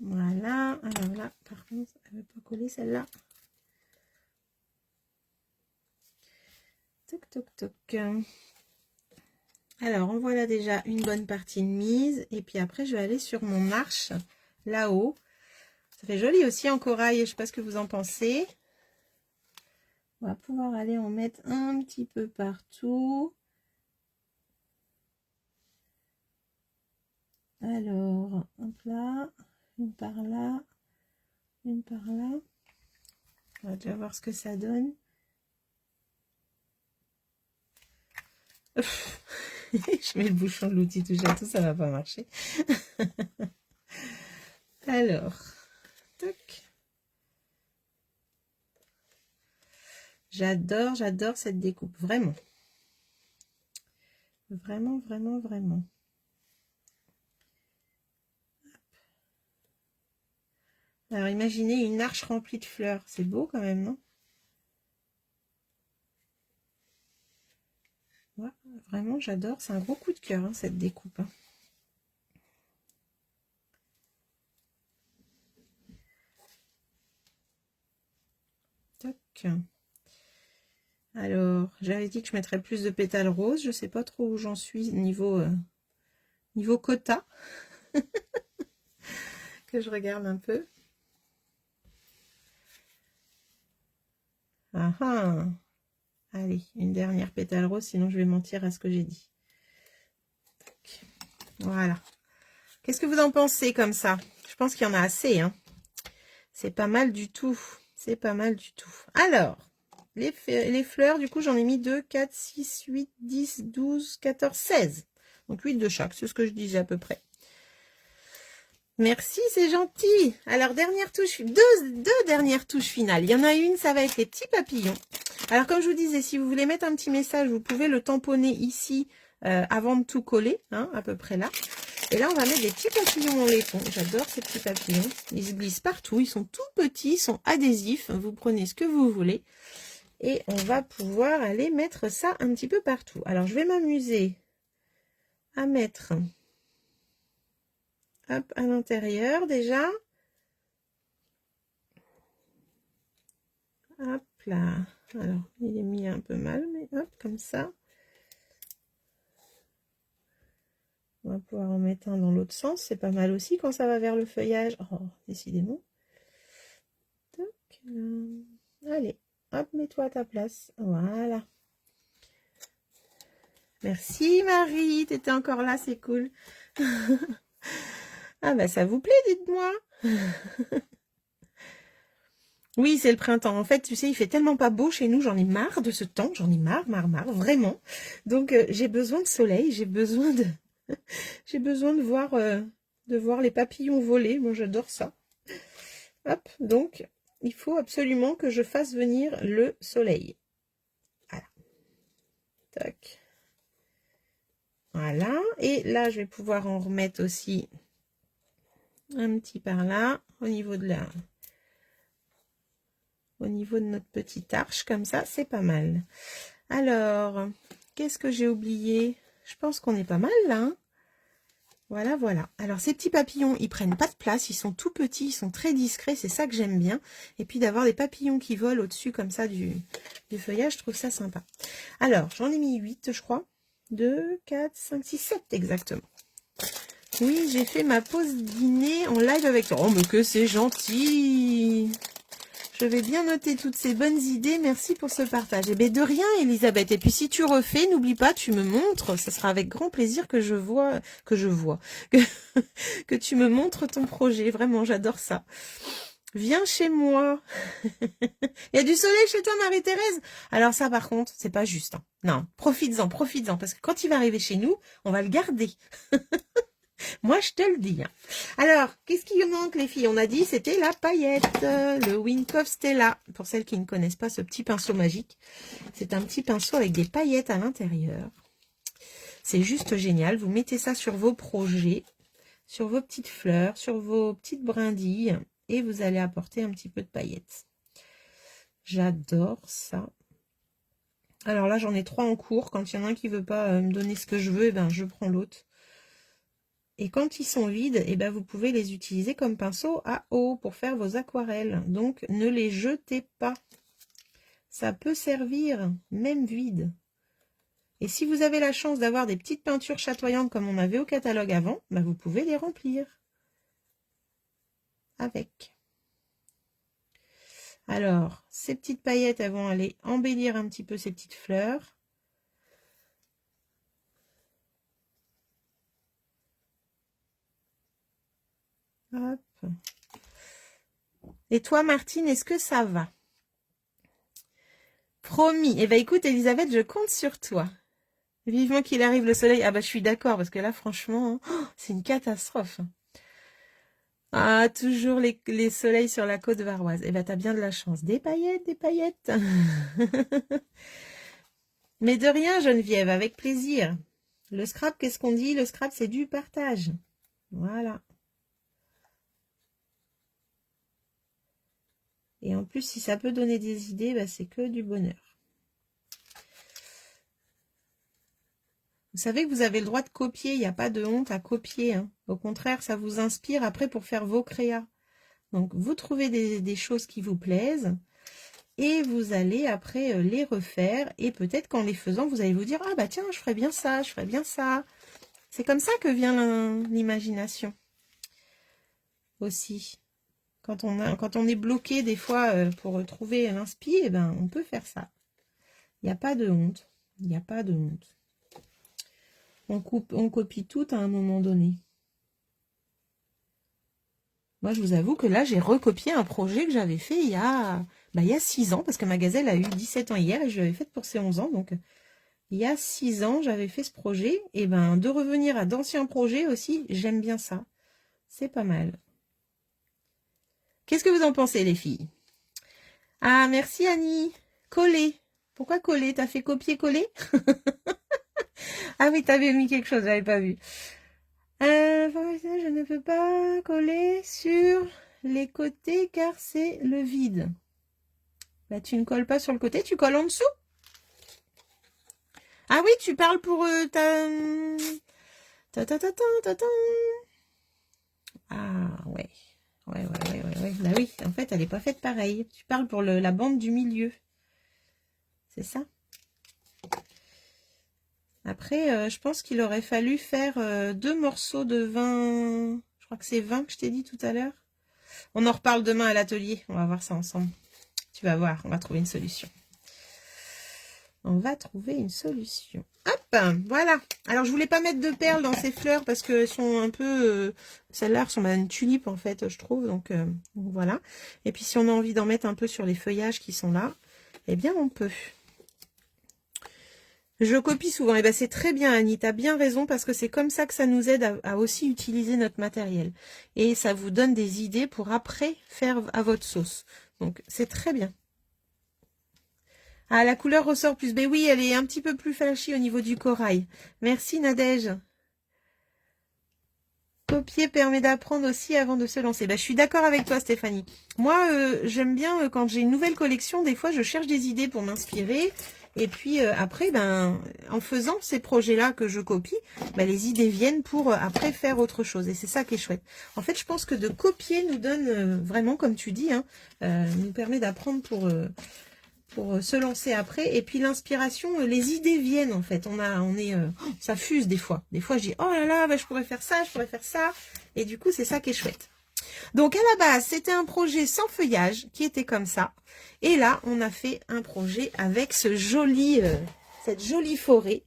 Voilà. Alors là, par contre, elle ne veut pas coller celle-là. Toc, toc, toc. Alors, on voilà déjà une bonne partie de mise. Et puis après, je vais aller sur mon arche, là-haut. Ça fait joli aussi en corail. Je ne sais pas ce que vous en pensez. On va pouvoir aller en mettre un petit peu partout. Alors, hop là, une par là, une par là. On va déjà voir ce que ça donne. Je mets le bouchon de l'outil touche à tout, ça va pas marcher. Alors, toc. J'adore, j'adore cette découpe, vraiment. Vraiment, vraiment, vraiment. Alors, imaginez une arche remplie de fleurs. C'est beau quand même, non? Ouais, vraiment, j'adore. C'est un gros coup de cœur, hein, cette découpe. Hein. Toc. Alors, j'avais dit que je mettrais plus de pétales roses. Je sais pas trop où j'en suis niveau quota. que je regarde un peu. Ah ah. Allez, une dernière pétale rose, sinon je vais mentir à ce que j'ai dit. Voilà. Qu'est-ce que vous en pensez comme ça? Je pense qu'il y en a assez, hein. C'est pas mal du tout. C'est pas mal du tout. Alors, les fleurs, du coup, j'en ai mis 2, 4, 6, 8, 10, 12, 14, 16. Donc 8 de chaque, c'est ce que je disais à peu près. Merci, c'est gentil. Alors, dernière touche, deux dernières touches finales. Il y en a une, ça va être les petits papillons. Alors, comme je vous disais, si vous voulez mettre un petit message, vous pouvez le tamponner ici avant de tout coller, hein, à peu près là. Et là, on va mettre des petits papillons en laiton. J'adore ces petits papillons. Ils se glissent partout. Ils sont tout petits, ils sont adhésifs. Vous prenez ce que vous voulez. Et on va pouvoir aller mettre ça un petit peu partout. Alors, je vais m'amuser à mettre... Hop, à l'intérieur déjà. Hop là. Alors, il est mis un peu mal, mais hop, comme ça. On va pouvoir en mettre un dans l'autre sens. C'est pas mal aussi quand ça va vers le feuillage. Oh, décidément. Toc, allez, hop, mets-toi à ta place. Voilà. Merci Marie, t'étais encore là, c'est cool. Ah bah ça vous plaît, dites-moi. Oui, c'est le printemps. En fait, tu sais, il fait tellement pas beau chez nous, j'en ai marre de ce temps, j'en ai marre, vraiment. Donc j'ai besoin de soleil, j'ai besoin de j'ai besoin de voir les papillons voler. Moi, j'adore ça. Hop, donc il faut absolument que je fasse venir le soleil. Voilà. Tac. Voilà, et là je vais pouvoir en remettre aussi un petit par là au niveau de notre petite arche, comme ça c'est pas mal. Alors, qu'est-ce que j'ai oublié? Je pense qu'on est pas mal là, hein. Voilà, voilà. Alors ces petits papillons, ils prennent pas de place, ils sont tout petits, ils sont très discrets, c'est ça que j'aime bien. Et puis d'avoir des papillons qui volent au-dessus comme ça du feuillage, je trouve ça sympa. Alors, j'en ai mis 8, je crois. 2, 4, 5, 6, 7 exactement. Oui, j'ai fait ma pause dîner en live avec toi. Oh, mais que c'est gentil! Je vais bien noter toutes ces bonnes idées. Merci pour ce partage. Eh bien, de rien, Elisabeth. Et puis, si tu refais, n'oublie pas, tu me montres. Ce sera avec grand plaisir que que tu me montres ton projet. Vraiment, j'adore ça. Viens chez moi. Il y a du soleil chez toi, Marie-Thérèse? Alors ça, par contre, c'est pas juste, hein. Non, profites-en, parce que quand il va arriver chez nous, on va le garder. Moi, je te le dis, hein. Alors, qu'est-ce qui manque, les filles? On a dit, c'était la paillette, le Windhoff Stella. Pour celles qui ne connaissent pas ce petit pinceau magique, c'est un petit pinceau avec des paillettes à l'intérieur. C'est juste génial. Vous mettez ça sur vos projets, sur vos petites fleurs, sur vos petites brindilles. Et vous allez apporter un petit peu de paillettes. J'adore ça. Alors là, j'en ai 3 en cours. Quand il y en a un qui ne veut pas me donner ce que je veux, eh ben, je prends l'autre. Et quand ils sont vides, eh ben, vous pouvez les utiliser comme pinceau à eau pour faire vos aquarelles. Donc, ne les jetez pas. Ça peut servir, même vide. Et si vous avez la chance d'avoir des petites peintures chatoyantes comme on avait au catalogue avant, ben, vous pouvez les remplir avec. Alors, ces petites paillettes, elles vont aller embellir un petit peu ces petites fleurs. Hop. Et toi, Martine, est-ce que ça va? Promis. Eh bien, écoute, Elisabeth, je compte sur toi. Vivement qu'il arrive le soleil. Ah bah, je suis d'accord, parce que là, franchement, oh, c'est une catastrophe. Ah, toujours les soleils sur la côte varoise. Eh ben, t'as bien de la chance. Des paillettes, des paillettes. Mais de rien, Geneviève, avec plaisir. Le scrap, qu'est-ce qu'on dit? Le scrap, c'est du partage. Voilà. Et en plus, si ça peut donner des idées, bah, c'est que du bonheur. Vous savez que vous avez le droit de copier, il n'y a pas de honte à copier, hein. Au contraire, ça vous inspire après pour faire vos créas. Donc, vous trouvez des choses qui vous plaisent et vous allez après les refaire. Et peut-être qu'en les faisant, vous allez vous dire « Ah bah tiens, je ferais bien ça, je ferais bien ça. » C'est comme ça que vient l'imagination. aussi. Quand on est bloqué des fois pour trouver l'inspi, eh ben, on peut faire ça. Il n'y a pas de honte. Il n'y a pas de honte. On copie tout à un moment donné. Moi, je vous avoue que là, j'ai recopié un projet que j'avais fait il y a 6 ans, parce que ma gazelle a eu 17 ans hier, et je l'avais faite pour ses 11 ans. Donc, il y a 6 ans, j'avais fait ce projet. Et ben, de revenir à d'anciens projets aussi, j'aime bien ça. C'est pas mal. Qu'est-ce que vous en pensez, les filles? Ah, merci Annie. Coller. Pourquoi coller? T'as fait copier-coller? Ah oui, t'avais mis quelque chose, j'avais pas vu. Je ne peux pas coller sur les côtés car c'est le vide. Bah, tu ne colles pas sur le côté, tu colles en dessous. Ah oui, tu parles pour ta... Ah ouais. Ouais. Bah oui, en fait, elle n'est pas faite pareil. Tu parles pour la bande du milieu. C'est ça? Après, je pense qu'il aurait fallu faire 2 morceaux de 20... Je crois que c'est 20 que je t'ai dit tout à l'heure. On en reparle demain à l'atelier. On va voir ça ensemble. Tu vas voir, on va trouver une solution. On va trouver une solution. Hop, voilà. Alors, je voulais pas mettre de perles dans ces fleurs parce qu'elles sont un peu... Celles-là ressemblent à une tulipe, en fait, je trouve. Donc, voilà. Et puis, si on a envie d'en mettre un peu sur les feuillages qui sont là, eh bien, on peut. Je copie souvent. Et ben c'est très bien, Annie. Tu as bien raison parce que c'est comme ça que ça nous aide à aussi utiliser notre matériel. Et ça vous donne des idées pour après faire à votre sauce. Donc, c'est très bien. Ah, la couleur ressort plus. Ben oui, elle est un petit peu plus flashy au niveau du corail. Merci, Nadège. Copier permet d'apprendre aussi avant de se lancer. Ben, je suis d'accord avec toi, Stéphanie. Moi, j'aime bien quand j'ai une nouvelle collection, des fois, je cherche des idées pour m'inspirer. Et puis après, ben, en faisant ces projets-là que je copie, ben, les idées viennent pour après faire autre chose. Et c'est ça qui est chouette. En fait, je pense que de copier nous donne vraiment, comme tu dis, hein, nous permet d'apprendre pour se lancer après. Et puis l'inspiration, les idées viennent en fait. Ça fuse des fois. Des fois, je dis, oh là là, ben, je pourrais faire ça, je pourrais faire ça. Et du coup, c'est ça qui est chouette. Donc, à la base, c'était un projet sans feuillage qui était comme ça. Et là, on a fait un projet avec cette jolie forêt.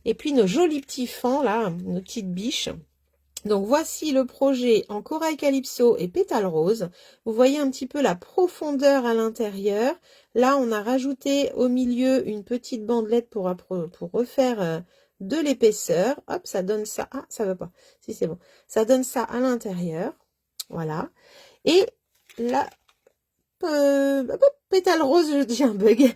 Et puis, nos jolis petits fans, là, nos petites biches. Donc, voici le projet en corail calypso et pétales roses. Vous voyez un petit peu la profondeur à l'intérieur. Là, on a rajouté au milieu une petite bandelette pour refaire de l'épaisseur. Hop, ça donne ça. Ah, ça va pas. Si, c'est bon. Ça donne ça à l'intérieur. Voilà. Et là, pétale rose, je dis un bug.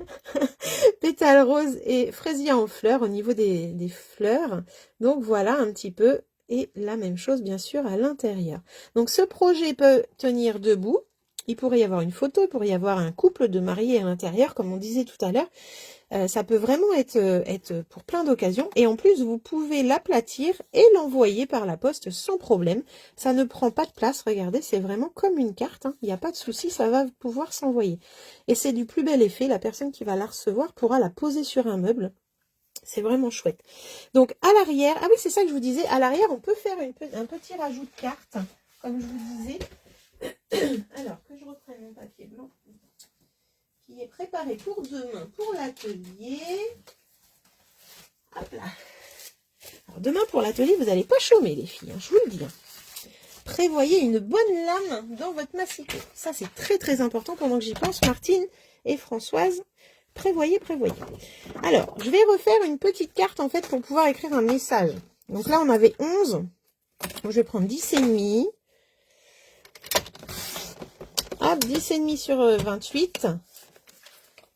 Pétale rose et fraisier en fleurs au niveau des fleurs. Donc voilà un petit peu. Et la même chose, bien sûr, à l'intérieur. Donc ce projet peut tenir debout. Il pourrait y avoir une photo, il pourrait y avoir un couple de mariés à l'intérieur, comme on disait tout à l'heure. Ça peut vraiment être pour plein d'occasions. Et en plus, vous pouvez l'aplatir et l'envoyer par la poste sans problème. Ça ne prend pas de place. Regardez, c'est vraiment comme une carte. Hein. Il n'y a pas de souci, ça va pouvoir s'envoyer. Et c'est du plus bel effet. La personne qui va la recevoir pourra la poser sur un meuble. C'est vraiment chouette. Donc, à l'arrière, ah oui, c'est ça que je vous disais. À l'arrière, on peut faire un petit rajout de cartes, comme je vous disais. Alors, que je reprenne mon papier blanc qui est préparé pour demain, pour l'atelier. Hop là. Alors, demain, pour l'atelier, vous n'allez pas chômer, les filles, hein, je vous le dis. Hein. Prévoyez une bonne lame dans votre massicot. Ça, c'est très, très important pendant que j'y pense. Martine et Françoise, prévoyez. Alors, je vais refaire une petite carte, en fait, pour pouvoir écrire un message. Donc là, on avait 11. Donc, je vais prendre 10,5. Hop, 10,5 sur 28.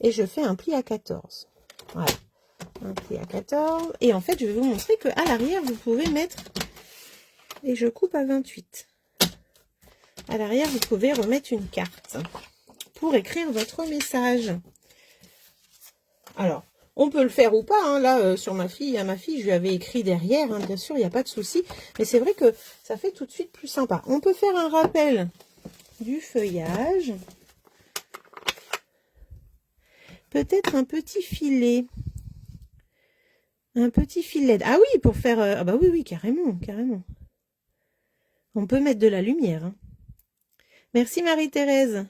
Et je fais un pli à 14. Voilà. Un pli à 14. Et en fait, je vais vous montrer qu'à l'arrière, vous pouvez mettre... Et je coupe à 28. À l'arrière, vous pouvez remettre une carte pour écrire votre message. Alors, on peut le faire ou pas. Hein. Là, à ma fille, je lui avais écrit derrière. Hein. Bien sûr, il n'y a pas de souci. Mais c'est vrai que ça fait tout de suite plus sympa. On peut faire un rappel du feuillage. Peut-être un petit filet. Un petit filet. Ah oui, pour faire... ah bah oui, carrément. On peut mettre de la lumière. Hein. Merci Marie-Thérèse.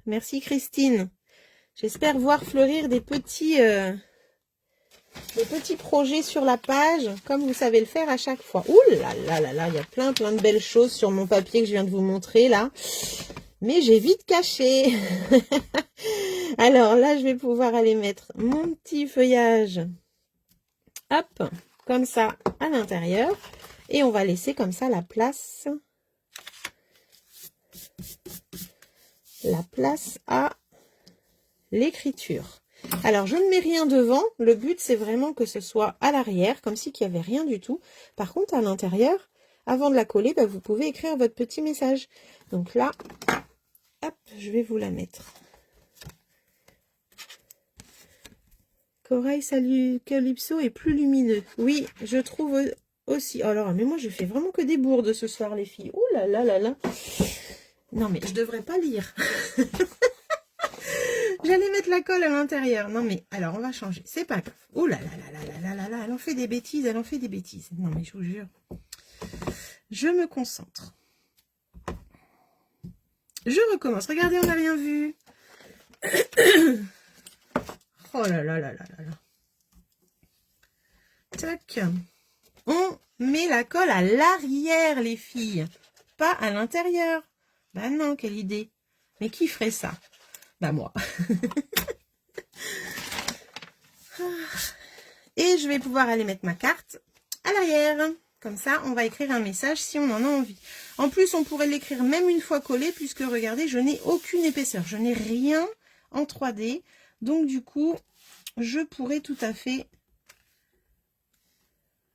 Merci Christine. J'espère voir fleurir des petits projets sur la page, comme vous savez le faire à chaque fois. Ouh là là là là, il y a plein de belles choses sur mon papier que je viens de vous montrer là. Mais j'ai vite caché. Alors là, je vais pouvoir aller mettre mon petit feuillage. Hop, comme ça à l'intérieur. Et on va laisser comme ça la place à l'écriture. Alors, je ne mets rien devant. Le but, c'est vraiment que ce soit à l'arrière, comme si il n'y avait rien du tout. Par contre, à l'intérieur, avant de la coller, bah, vous pouvez écrire votre petit message. Donc là, hop, je vais vous la mettre. Corail, salut, Calypso est plus lumineux. Oui, je trouve aussi. Alors, mais moi, je fais vraiment que des bourdes ce soir, les filles. Ouh là là là là. Non, mais je devrais pas lire. J'allais mettre la colle à l'intérieur. Non, mais alors, on va changer. C'est pas grave. Ouh là là là là là là là. Elle en fait des bêtises, elle en fait des bêtises. Non, mais je vous jure. Je me concentre. Je recommence. Regardez, on n'a rien vu. Oh là là là là là là. Tac. On met la colle à l'arrière, les filles. Pas à l'intérieur. Bah non, quelle idée. Mais qui ferait ça? Bah moi. Et je vais pouvoir aller mettre ma carte à l'arrière. Comme ça, on va écrire un message si on en a envie. En plus, on pourrait l'écrire même une fois collé, puisque regardez, je n'ai aucune épaisseur. Je n'ai rien en 3D. Donc du coup, je pourrais tout à fait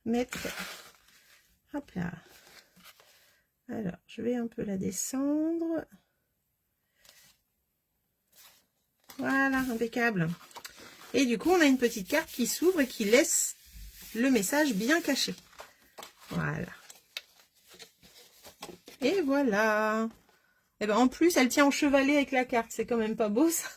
mettre... Hop là. Alors, je vais un peu la descendre. Voilà, impeccable. Et du coup, on a une petite carte qui s'ouvre et qui laisse le message bien caché. Voilà. Et voilà. Et ben en plus, elle tient en chevalet avec la carte. C'est quand même pas beau, ça.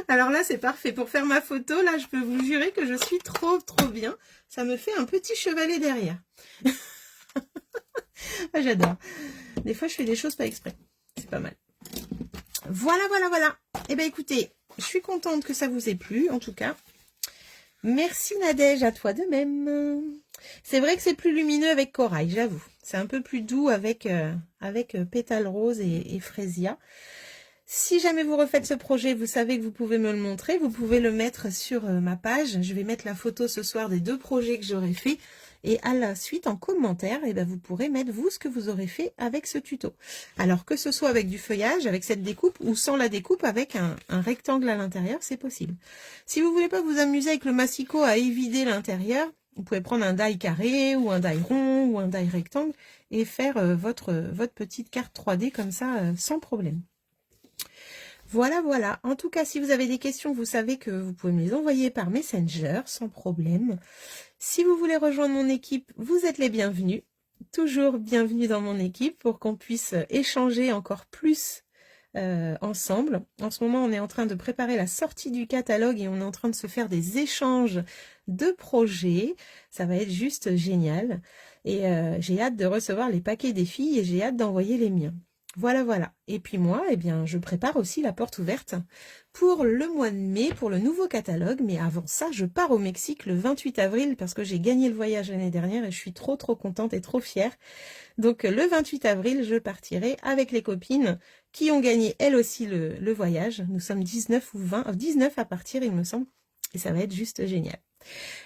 Alors là, c'est parfait. Pour faire ma photo, là, je peux vous jurer que je suis trop bien. Ça me fait un petit chevalet derrière. Ah, j'adore. Des fois, je fais des choses pas exprès. C'est pas mal. Voilà, voilà, voilà. Eh bien, écoutez, je suis contente que ça vous ait plu, en tout cas. Merci Nadège, à toi de même. C'est vrai que c'est plus lumineux avec Corail, j'avoue. C'est un peu plus doux avec Pétale Rose et Frésia. Si jamais vous refaites ce projet, vous savez que vous pouvez me le montrer. Vous pouvez le mettre sur ma page. Je vais mettre la photo ce soir des 2 projets que j'aurai fait. Et à la suite, en commentaire, eh ben, vous pourrez mettre vous ce que vous aurez fait avec ce tuto. Alors que ce soit avec du feuillage, avec cette découpe, ou sans la découpe, avec un rectangle à l'intérieur, c'est possible. Si vous voulez pas vous amuser avec le massicot à évider l'intérieur, vous pouvez prendre un die carré, ou un die rond, ou un die rectangle, et faire votre petite carte 3D comme ça, sans problème. Voilà, voilà. En tout cas, si vous avez des questions, vous savez que vous pouvez me les envoyer par Messenger, sans problème. Si vous voulez rejoindre mon équipe, vous êtes les bienvenus. Toujours bienvenue dans mon équipe pour qu'on puisse échanger encore plus ensemble. En ce moment, on est en train de préparer la sortie du catalogue et on est en train de se faire des échanges de projets. Ça va être juste génial. Et j'ai hâte de recevoir les paquets des filles et j'ai hâte d'envoyer les miens. Voilà, voilà. Et puis moi, eh bien, je prépare aussi la porte ouverte pour le mois de mai, pour le nouveau catalogue. Mais avant ça, je pars au Mexique le 28 avril parce que j'ai gagné le voyage l'année dernière et je suis trop contente et trop fière. Donc, le 28 avril, je partirai avec les copines qui ont gagné elles aussi le voyage. Nous sommes 19 ou 20, 19 à partir, il me semble. Et ça va être juste génial.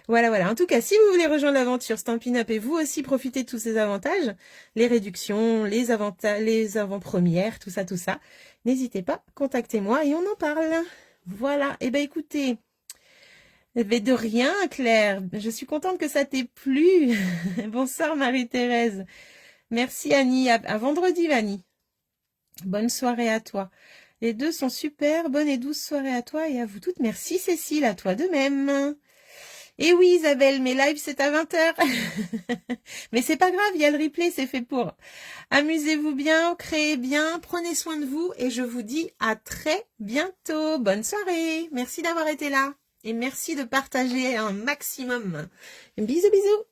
Voilà, voilà. En tout cas, si vous voulez rejoindre l'aventure Stampin' Up et vous aussi profiter de tous ces avantages, les réductions, les avant-premières, tout ça, n'hésitez pas, contactez-moi et on en parle. Voilà. Eh ben, écoutez, de rien, Claire. Je suis contente que ça t'ait plu. Bonsoir, Marie-Thérèse. Merci, Annie. À vendredi, Vanny. Bonne soirée à toi. Les deux sont super. Bonne et douce soirée à toi et à vous toutes. Merci, Cécile. À toi de même. Et oui Isabelle, mes lives c'est à 20h. Mais c'est pas grave, il y a le replay, c'est fait pour. Amusez-vous bien, créez bien, prenez soin de vous et je vous dis à très bientôt. Bonne soirée. Merci d'avoir été là et merci de partager un maximum. Bisous bisous.